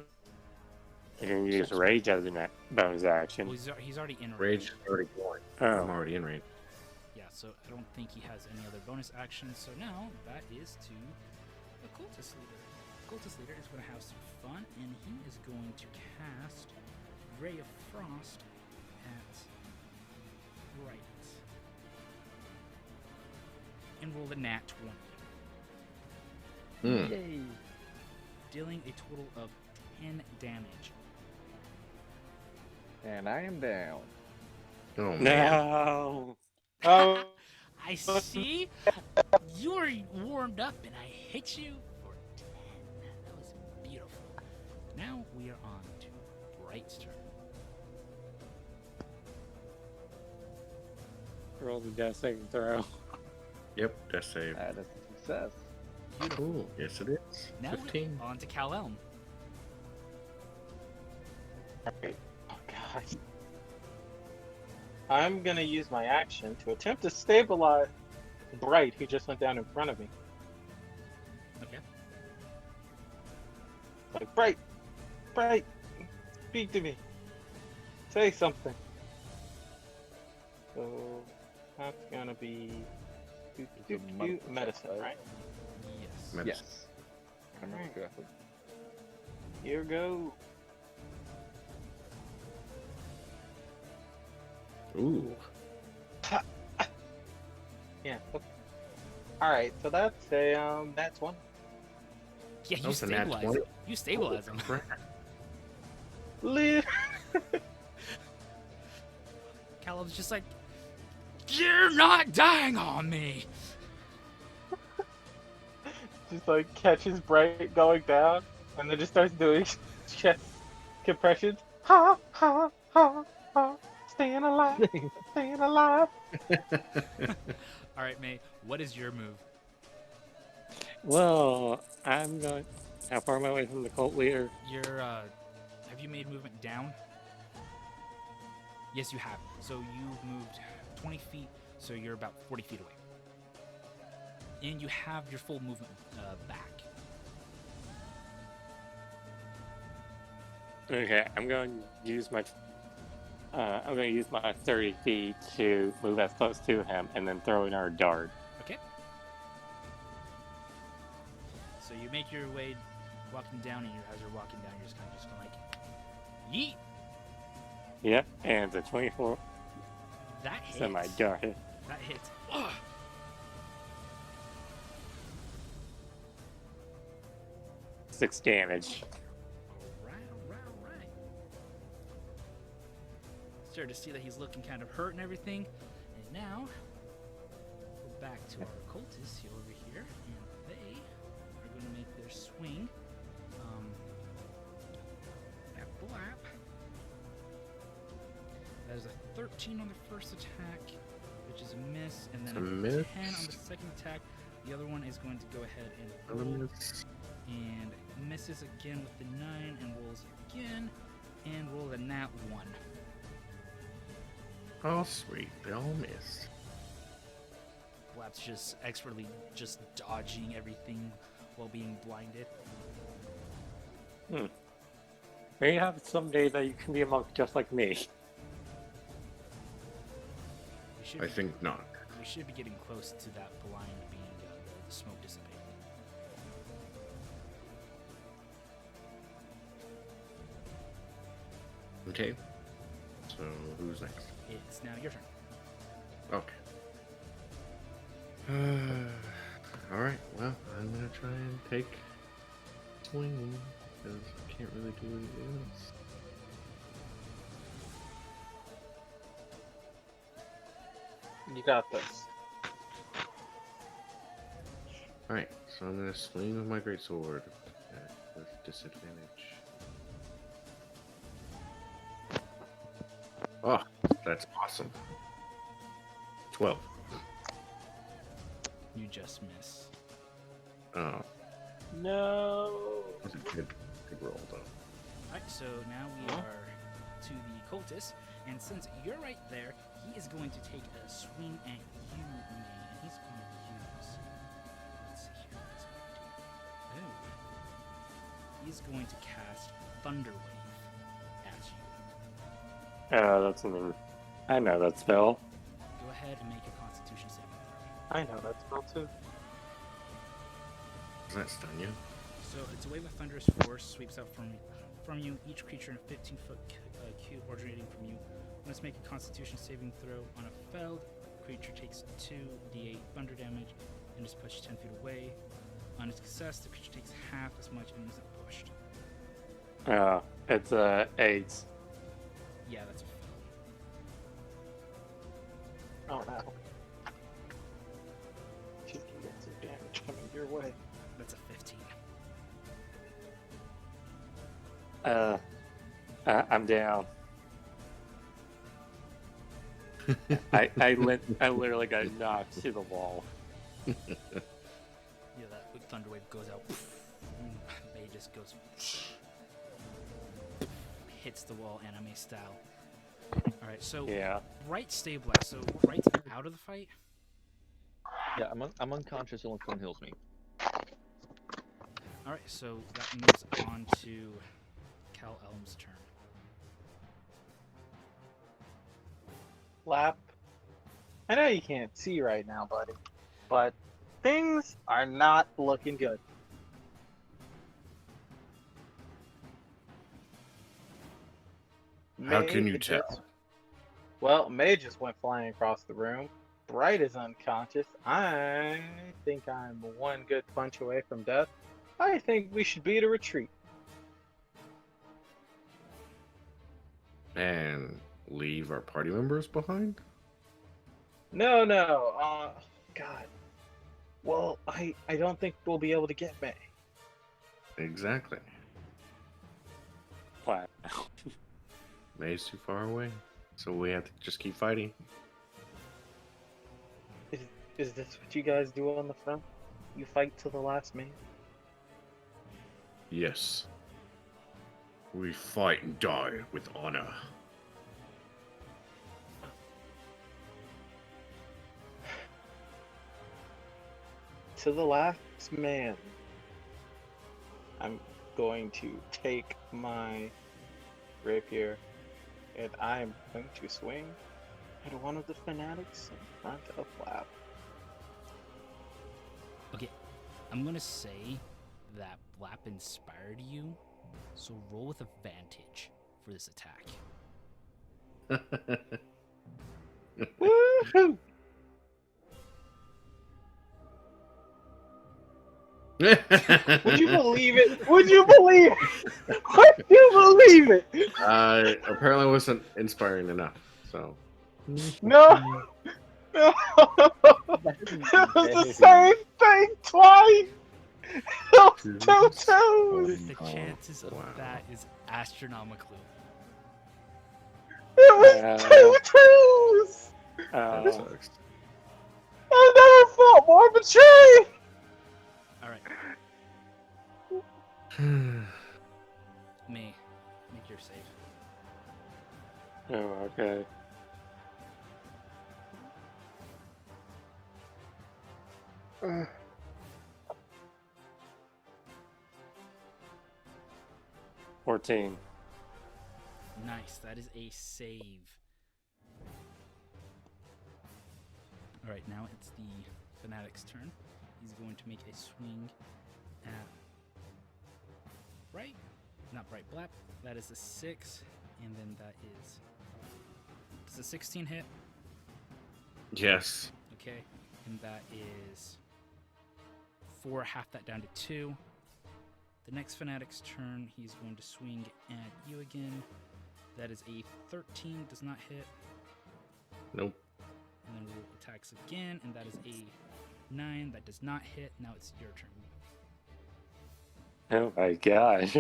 You can use rage as a bonus action. Well, he's already in rage range. is already going. I'm Oh. already in range. Yeah, so I don't think he has any other bonus actions. So now that is to the Cultist Leader. Cultist Leader is going to have some fun, and he is going to cast Ray of Frost at right. And roll the nat 20. Hmm. Yay! Dealing a total of 10 damage. And I am down. Oh, man. No. Oh, I see you're warmed up, and I hit you for 10. That was beautiful. Now we are on to Bright's turn. Roll the death saving throw. Yep, death save. That is a success. Beautiful. Cool. Yes, it is. Now 15. we're on to Cal-Elm. oh God. I'm gonna use my action to attempt to stabilize Bright, who just went down in front of me. Okay. Like, Bright, speak to me. Say something. So that's gonna be medicine, right? Yes. Medicine. Yes. I remember Alright. correctly. Here go. Ooh. Yeah. Okay. All right. So that's a that's one. Yeah, you That was a nat stabilize 20. him. You stabilize him. Crap. Live. Cal-Elm's just like, you're not dying on me. Just like catches Bright going down, and then just starts doing chest compressions. Ha ha ha ha. Staying alive. Staying alive. All right, May, what is your move? Well, I'm going. How far am I away from the cult leader? You're, have you made movement down? Yes, you have. So you moved 20 feet, so you're about 40 feet away. And you have your full movement back. Okay, I'm going to use my. I'm going to use my 30 feet to move as close to him, and then throw in our dart. Okay. So you make your way walking down, and as you're walking down, you're just kind of just going like, yeet. Yep, and the 24 That hits. semi dart. That hits. Ugh. Six damage. Alright. Start to see that he's looking kind of hurt and everything. And now, we're back to our cultists here over here, and they are going to make their swing. At Blap. That is a 13 on the first attack, which is a miss, and then A a miss. 10 on the second attack. The other one is going to go ahead and Another roll, miss. and misses again with the 9, and rolls again, and roll a nat 1. Oh, sweet. They all missed. Blap's just expertly just dodging everything while being blinded. Maybe have someday that you can be a monk just like me. We should I be- think not. We should be getting close to that blind being the smoke dissipating. Okay. So, who's next? It's now your turn. Okay. Alright, well, I'm gonna try and take swinging, because I can't really do anything else. You got this. Alright, so I'm gonna swing with my greatsword with disadvantage. Oh, that's awesome. 12. You just miss. Oh, No. that's a good roll, though. Alright, so now we are to the cultist, and since you're right there, he is going to take a swing at you, man. He's going to use. Let's see here. What's he going to do? Oh. He's going to cast Thunder Wave at you. That's an. I know that spell. Go ahead and make a Constitution saving throw. I know that spell too. Does that stun you? So it's a wave of thunderous force sweeps out from you. Each creature in a 15-foot cube originating from you must make a Constitution saving throw. On a failed, creature takes 2d8 thunder damage and is pushed 10 feet away. On a success, the creature takes half as much and isn't pushed. It's 8. Yeah, that's a fail. Oh no. You can get some damage coming your way. That's a 15. I'm down. I literally got knocked to the wall. Yeah, that thunder wave goes out. And May just goes. Hits the wall anime style. Alright, so Yeah. Bright stabilized. So Bright's out of the fight. Yeah, I'm unconscious unless someone heals me. Alright, so that moves on to Cal Elm's turn. Lap. I know you can't see right now, buddy, but things are not looking good. How can you just- tell? Well, May just went flying across the room. Bright is unconscious. I think I'm one good punch away from death. I think we should beat a retreat. And leave our party members behind? No. God. Well, I don't think we'll be able to get May. Exactly. Wow. May's too far away, so we have to just keep fighting. Is this what you guys do on the front? You fight to the last man? Yes. We fight and die with honor. To the last man. I'm going to take my rapier and I'm going to swing at one of the fanatics in front of Flap. Okay, I'm gonna say that Blap inspired you, so roll with advantage for this attack. Woohoo! Would you believe it? Would you believe it? Would you believe it? I apparently wasn't inspiring enough, so. No! No! It was the same thing twice! Two twos! The chances of wow. that is astronomical. It was two twos! That Uh, sucks. I never felt more betrayed! All right, May, make your save. oh, okay. Uh, 14. Nice, that is a save. All right, now it's the Fanatics' turn. He's going to make a swing at right, not bright black. That is a 6, and then that is. Does a 16 hit? Yes. Okay, and that is 4. Half that down to 2. The next Fanatic's turn, he's going to swing at you again. That is a 13, does not hit. Nope. And then we'll attacks again, and that is a 9, that does not hit. Now it's your turn. Oh my gosh.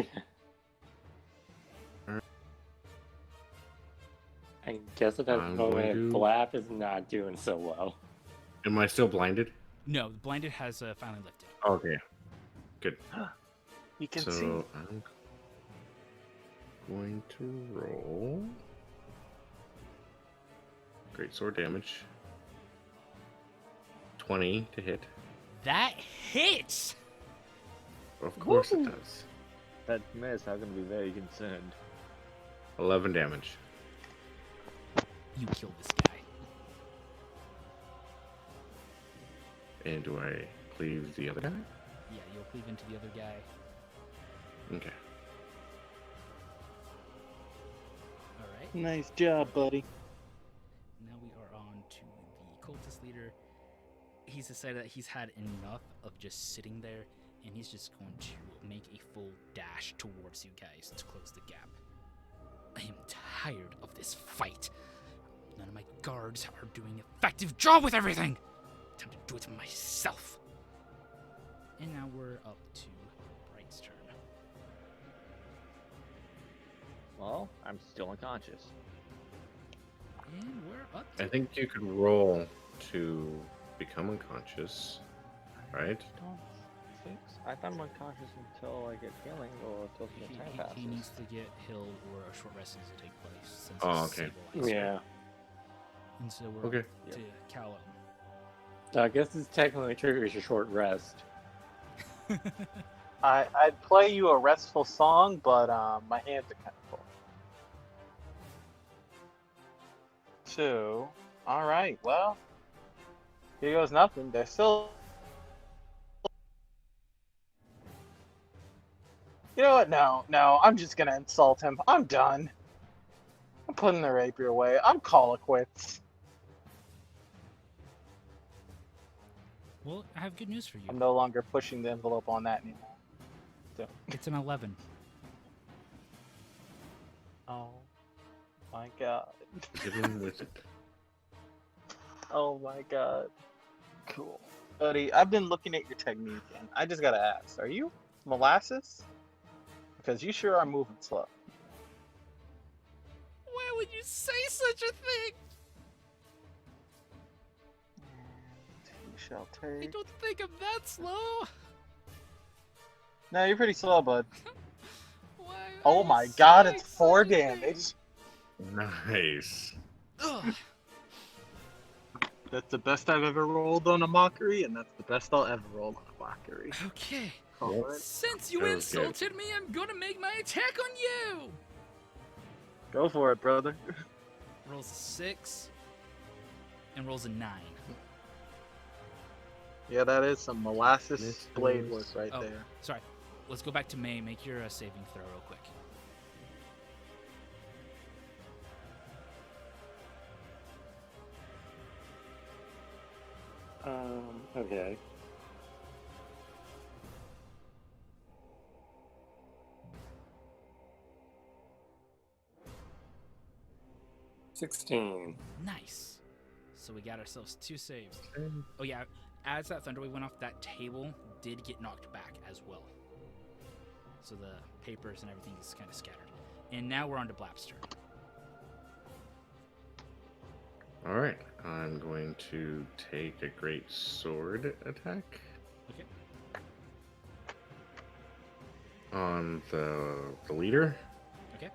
I guess at that I'm moment, going to- Blap is not doing so well. Am I still blinded? No, the blinded has finally lifted. Okay. Good. You can So see. I'm going to roll. Great sword damage. 20 to hit. That hits! Of course Woo! it does. That miss, I'm gonna be very concerned. 11 damage. You kill this guy. And do I cleave the other guy? Yeah, you'll cleave into the other guy. Okay. Alright, Nice job, buddy. now we are on to the Cultist Leader. He's decided that he's had enough of just sitting there, and he's just going to make a full dash towards you guys to close the gap. I am tired of this fight. None of my guards are doing an effective job with everything. Time to do it myself. And now we're up to Bright's turn. Well, I'm still unconscious. And we're up I to think you could roll to become unconscious, right? Don't think so. I thought I'm unconscious until I get healing or until some time passes. he needs to get healed or a short rest needs to take place. Since Oh, it's okay. stabilized. Yeah. And so we're Okay. up to Callum. I guess this technically triggers a short rest. I'd play you a restful song, but my hands are kind of full. So, all right. Well, here goes nothing. They're still. You know what? No. I'm just gonna insult him. I'm done. I'm putting the rapier away. I'm call it quits. Well, I have good news for you. I'm no longer pushing the envelope on that anymore. So. It's an 11. Oh my god. Hit him with it. Oh my god. Cool. Buddy, I've been looking at your technique and I just gotta ask, are you molasses? Because you sure are moving slow. Why would you say such a thing? And you shall I take. don't think I'm that slow. No, you're pretty slow, bud. Why Oh are you my god, saying it's 4 such a thing? damage. Nice. Ugh. That's the best I've ever rolled on a mockery, and that's the best I'll ever roll on a mockery. Okay. Call it. Since you That was good. insulted me, I'm gonna make my attack on you. Go for it, brother. Rolls a 6 and rolls a 9. Yeah, that is some molasses This blade is- work right Oh. there. Sorry. Let's go back to May. Make your saving throw real quick. Okay. $16. Nice. So we got ourselves 2 saves. Oh yeah, as that thunderwave went off, that table did get knocked back as well. So the papers and everything is kind of scattered. And now we're on to Blap's turn. All right, I'm going to take a great sword attack Okay. on the leader. Okay.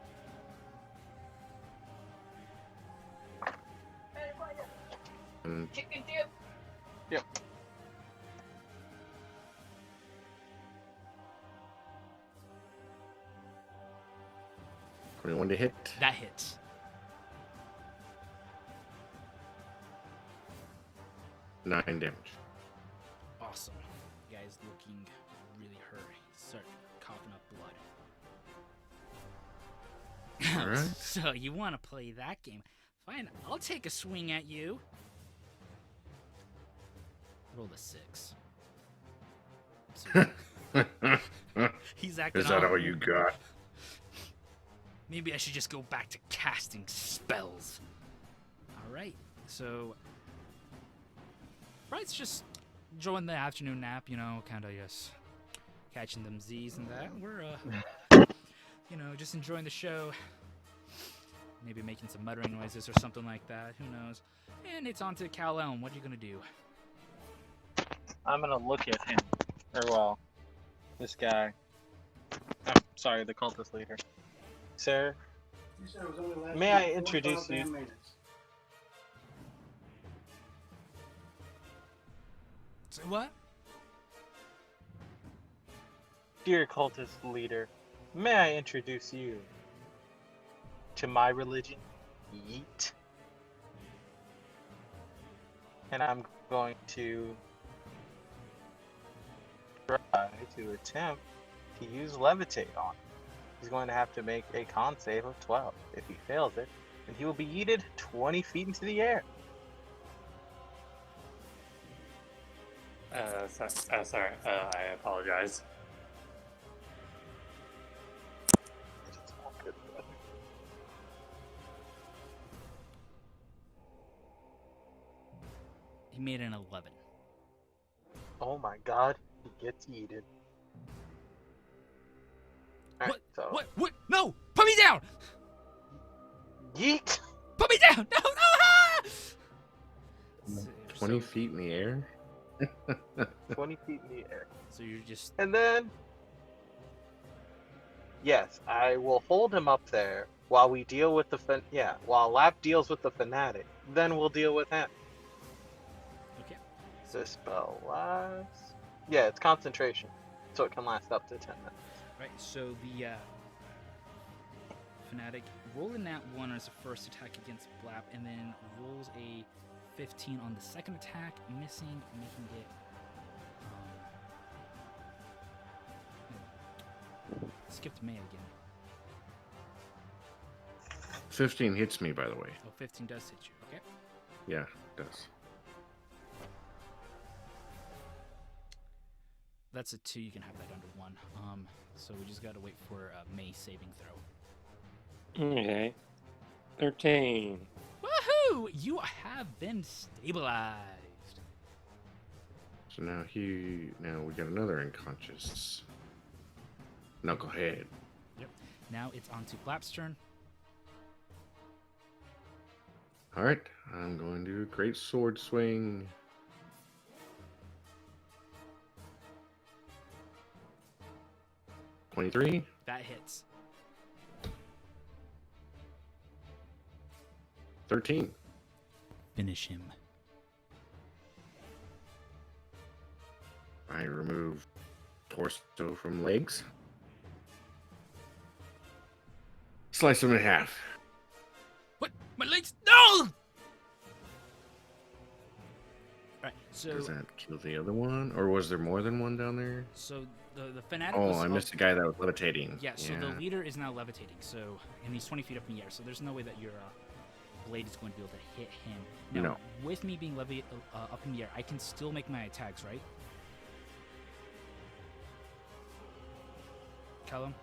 And Chicken dip. Yep. one to hit. That hits. 9 damage. Awesome. The guy's looking really hurt. He's starting coughing up blood. All right. So you want to play that game? Fine, I'll take a swing at you. Roll the 6. So he's acting. Is that all you got? Maybe I should just go back to casting spells. All right. So Bright's just enjoying the afternoon nap, you know, kind of just catching them Z's and that. We're, you know, just enjoying the show. Maybe making some muttering noises or something like that. Who knows? And it's on to Cal Elm. What are you going to do? I'm gonna look at him. Or well, this guy. I'm sorry, the cultist leader. Sir, may I introduce you? Say what? Dear cultist leader, may I introduce you to my religion, Yeet? And I'm going to try to attempt to use levitate on him. He's going to have to make a con save of 12. If he fails it, then he will be yeeted 20 feet into the air. Sorry, I apologize. It's all good, brother. He made an 11. Oh my god, he gets yeeted. Alright, What? so What? No! Put me down! yeet! Put me down! No! Ah! 20 feet in the air? 20 feet in the air. So you're just... And then, yes, I will hold him up there while we deal with the while Lap deals with the fanatic. Then we'll deal with him. Okay. This spell lasts. Yeah, it's concentration, so it can last up to 10 minutes. Right, so the Fanatic rolling that 1 as a first attack against Blap, and then rolls a 15 on the second attack, missing, making it... skipped May again. 15 hits me, by the way. Oh, 15 does hit you, okay. Yeah, it does. That's a 2, you can have that under 1. So we just gotta wait for a May saving throw. Okay. 13. Woohoo! You have been stabilized. So now we got another unconscious knucklehead. Now it's on to Blap's turn. All right, I'm going to do a great sword swing. $23. That hits. 13. Finish him. I remove torso from legs. Slice him in half. What? My legs? No! Right, so... Does that kill the other one? Or was there more than one down there? So the Fanatic Oh, was I missed the guy that was levitating. Yeah, so the leader is now levitating, so... And he's 20 feet up in the air, so there's no way that your blade is going to be able to hit him. Now, No. with me being up in the air, I can still make my attacks, right? Callum?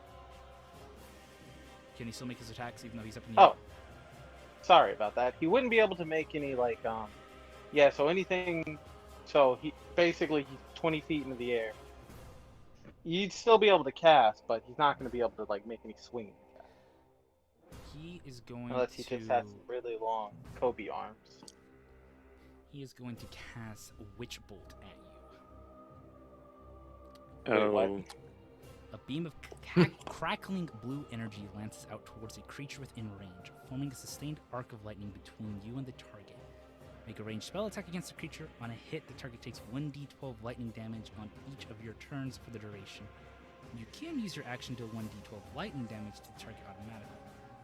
Can he still make his attacks even though he's up in the air? Oh, sorry about that. He wouldn't be able to make any so anything. So he's 20 feet into the air. You'd still be able to cast, but he's not going to be able to like make any swing He is going unless he to. just has some really long Kobe arms. He is going to cast Witch Bolt at you. Wait, what? Oh, A beam of crackling blue energy lances out towards a creature within range, forming a sustained arc of lightning between you and the target. Make a ranged spell attack against the creature. On a hit, the target takes 1d12 lightning damage on each of your turns for the duration. You can use your action to deal 1d12 lightning damage to the target automatically.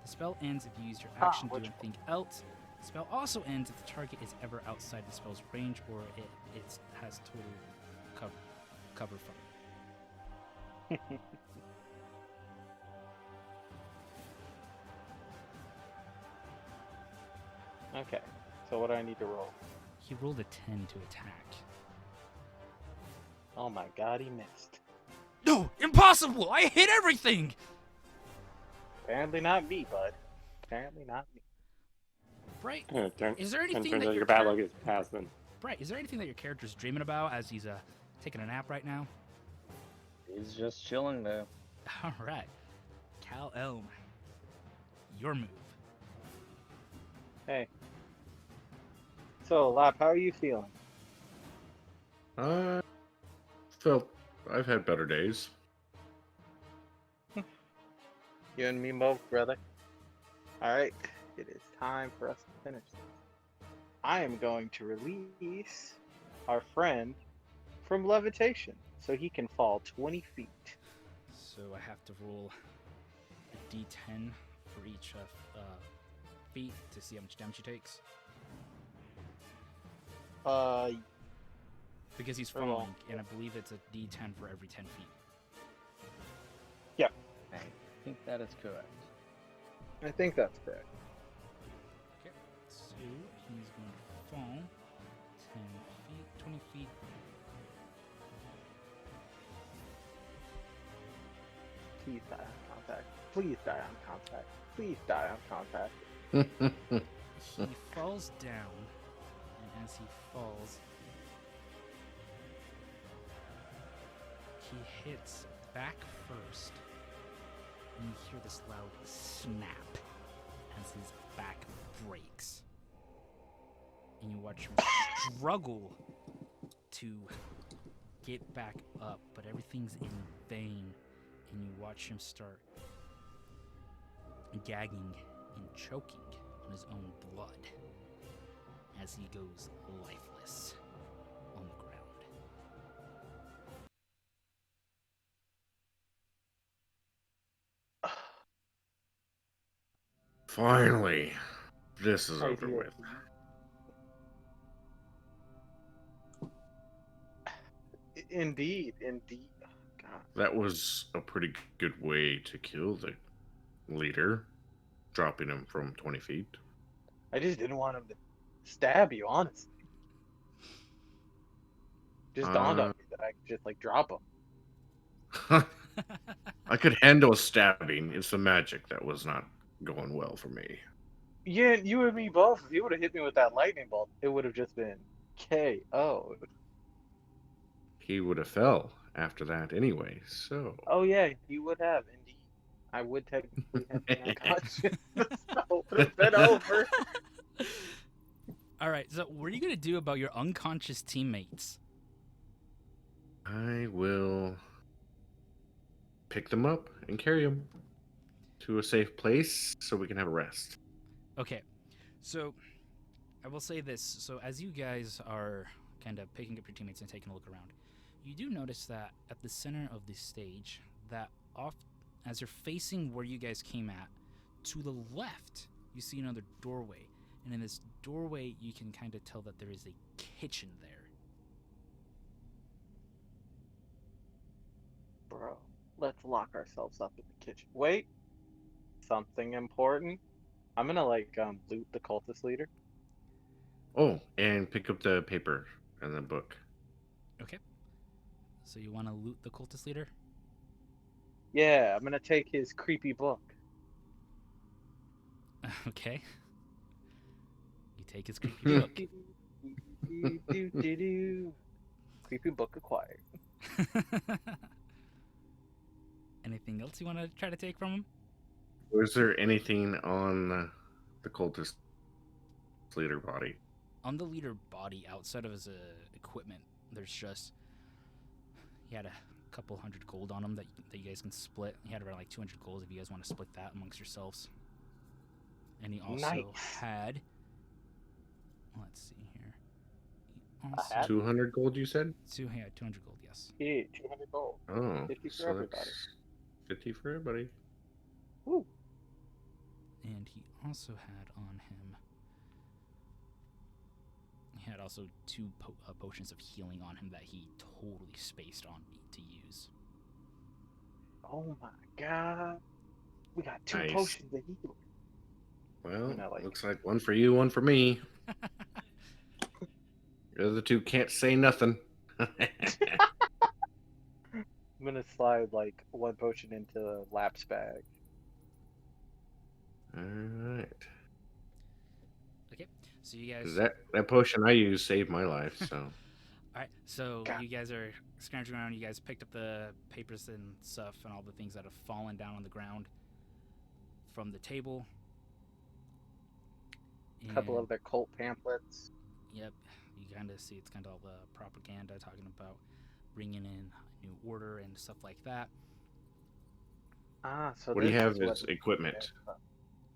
The spell ends if you use your action to do anything else. The spell also ends if the target is ever outside the spell's range or it has total cover from it. Okay, so what do I need to roll? He rolled a 10 to attack. Oh my god, he missed. No, impossible! I hit everything! Apparently not me, bud. Apparently not me. Bright, turn, is there anything turns that out your bad luck is past then. Bright, is there anything that your character's dreaming about as he's taking a nap right now? He's just chilling there. All right, Cal Elm, your move. Hey. So, Lap, how are you feeling? I've had better days. You and me both, brother. Alright, it is time for us to finish this. I am going to release our friend from levitation so he can fall 20 feet. So I have to roll a d10 for each feet to see how much damage he takes. Because he's Very well. falling, and I believe it's a d10 for every 10 feet. I think that is correct. I think that's correct. Okay, so he's going to fall 10 feet, 20 feet. Please die on contact. Please die on contact. Please die on contact. He falls down, and as he falls, he hits back first, and you hear this loud snap as his back breaks. And you watch him struggle to get back up, but everything's in vain, and you watch him start gagging and choking on his own blood as he goes lifeless on the ground. Finally, this is I over do. with. Indeed. Oh, God. That was a pretty good way to kill the leader, dropping him from 20 feet. I just didn't want him to stab you, honestly. Just dawned on me that I could just like drop him. I could handle stabbing. It's the magic that was not going well for me. Yeah, you and me both. If you would have hit me with that lightning bolt, it would have just been KO. He would have fell after that anyway, so... Oh yeah, you would have indeed. I would technically have been unconscious. So it would have been over. All right, so what are you going to do about your unconscious teammates? I will pick them up and carry them to a safe place so we can have a rest. Okay, so I will say this. So as you guys are kind of picking up your teammates and taking a look around, you do notice that at the center of the stage, that off as you're facing where you guys came at, to the left, you see another doorway. And in this doorway, you can kind of tell that there is a kitchen there. Bro, let's lock ourselves up in the kitchen. Wait, something important. I'm gonna like loot the cultist leader. Oh, and pick up the paper and the book. Okay. So you want to loot the cultist leader? Yeah, I'm gonna take his creepy book. Okay. You take his creepy book. Creepy book acquired. Anything else you want to try to take from him? Was there anything on the cultist leader body? On the leader body, outside of his equipment, there's just he had a couple hundred gold on him that you guys can split. He had around like 200 gold if you guys want to split that amongst yourselves. And he also Nice. had, let's see here. He hat? also 200 gold, you said? he had 200 gold, yes. Yeah, 200 gold. Oh, 50 for so everybody. that's 50 for everybody. Woo. And he also had on him. He had also two potions of healing on him that he totally spaced on me to use. Oh my god. We got 2 Nice. potions of healing. Well, like- looks like one for you, one for me. The other two can't say nothing. I'm gonna slide like 1 potion into Lap's bag. Alright. So you guys. That potion I used saved my life, so. All right, so God. you guys are scrounging around. You guys picked up the papers and stuff and all the things that have fallen down on the ground from the table. A couple And- of their cult pamphlets. Yep, you kind of see it's kind of all the propaganda talking about bringing in new order and stuff like that. Ah, so What do you this have is what- as equipment?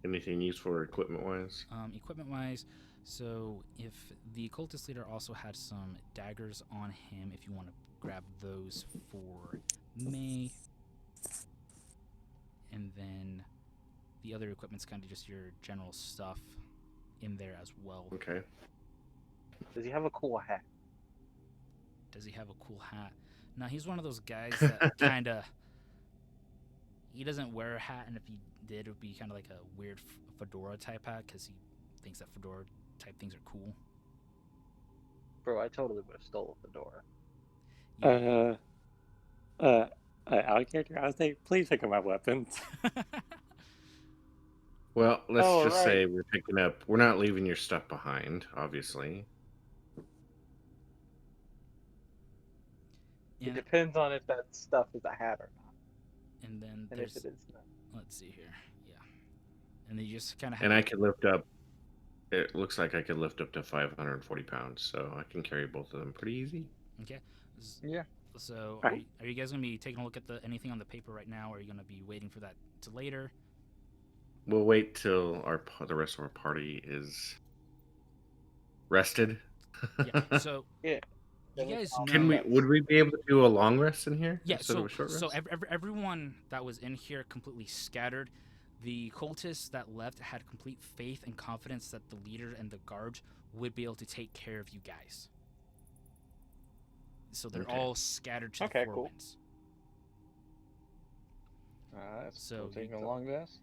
Anything useful equipment-wise? Equipment-wise, so if the cultist leader also had some daggers on him, if you want to grab those for May, and then the other equipment's kind of just your general stuff in there as well. Okay. Does he have a cool hat? Does he have a cool hat? No, he's one of those guys that kind of. He doesn't wear a hat, and if he did, it would be kind of like a weird fedora type hat because he thinks that fedora type things are cool. Bro, I totally would have stole a fedora. Out of character, I would say, please pick up my weapons. Well, let's Oh, just right. say we're picking up. We're not leaving your stuff behind, obviously. It And, depends on if that stuff is a hat or not. and then And there's. if it is not. Let's see here. Yeah. And then you just kind of. And I could lift up. It looks like I could lift up to 540 pounds, so I can carry both of them pretty easy. Okay. Yeah. So Alright. are you guys gonna be taking a look at anything on the paper right now, or are you gonna be waiting for that to later? We'll wait till the rest of our party is rested. Yeah. So Yeah. you guys know. Can we? Would we be able to do a long rest in here Yeah. instead So of a short rest? everyone that was in here completely scattered. The cultists that left had complete faith and confidence that the leader and the guards would be able to take care of you guys. So they're Okay. all scattered to Okay, the four cool. winds. Alright, So so you taking a go- long rest.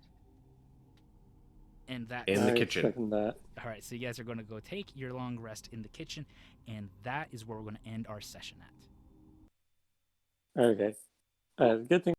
And that In the I kitchen. second that. all right, so you guys are going to go take your long rest in the kitchen, and that is where we're going to end our session at. Okay. Good thing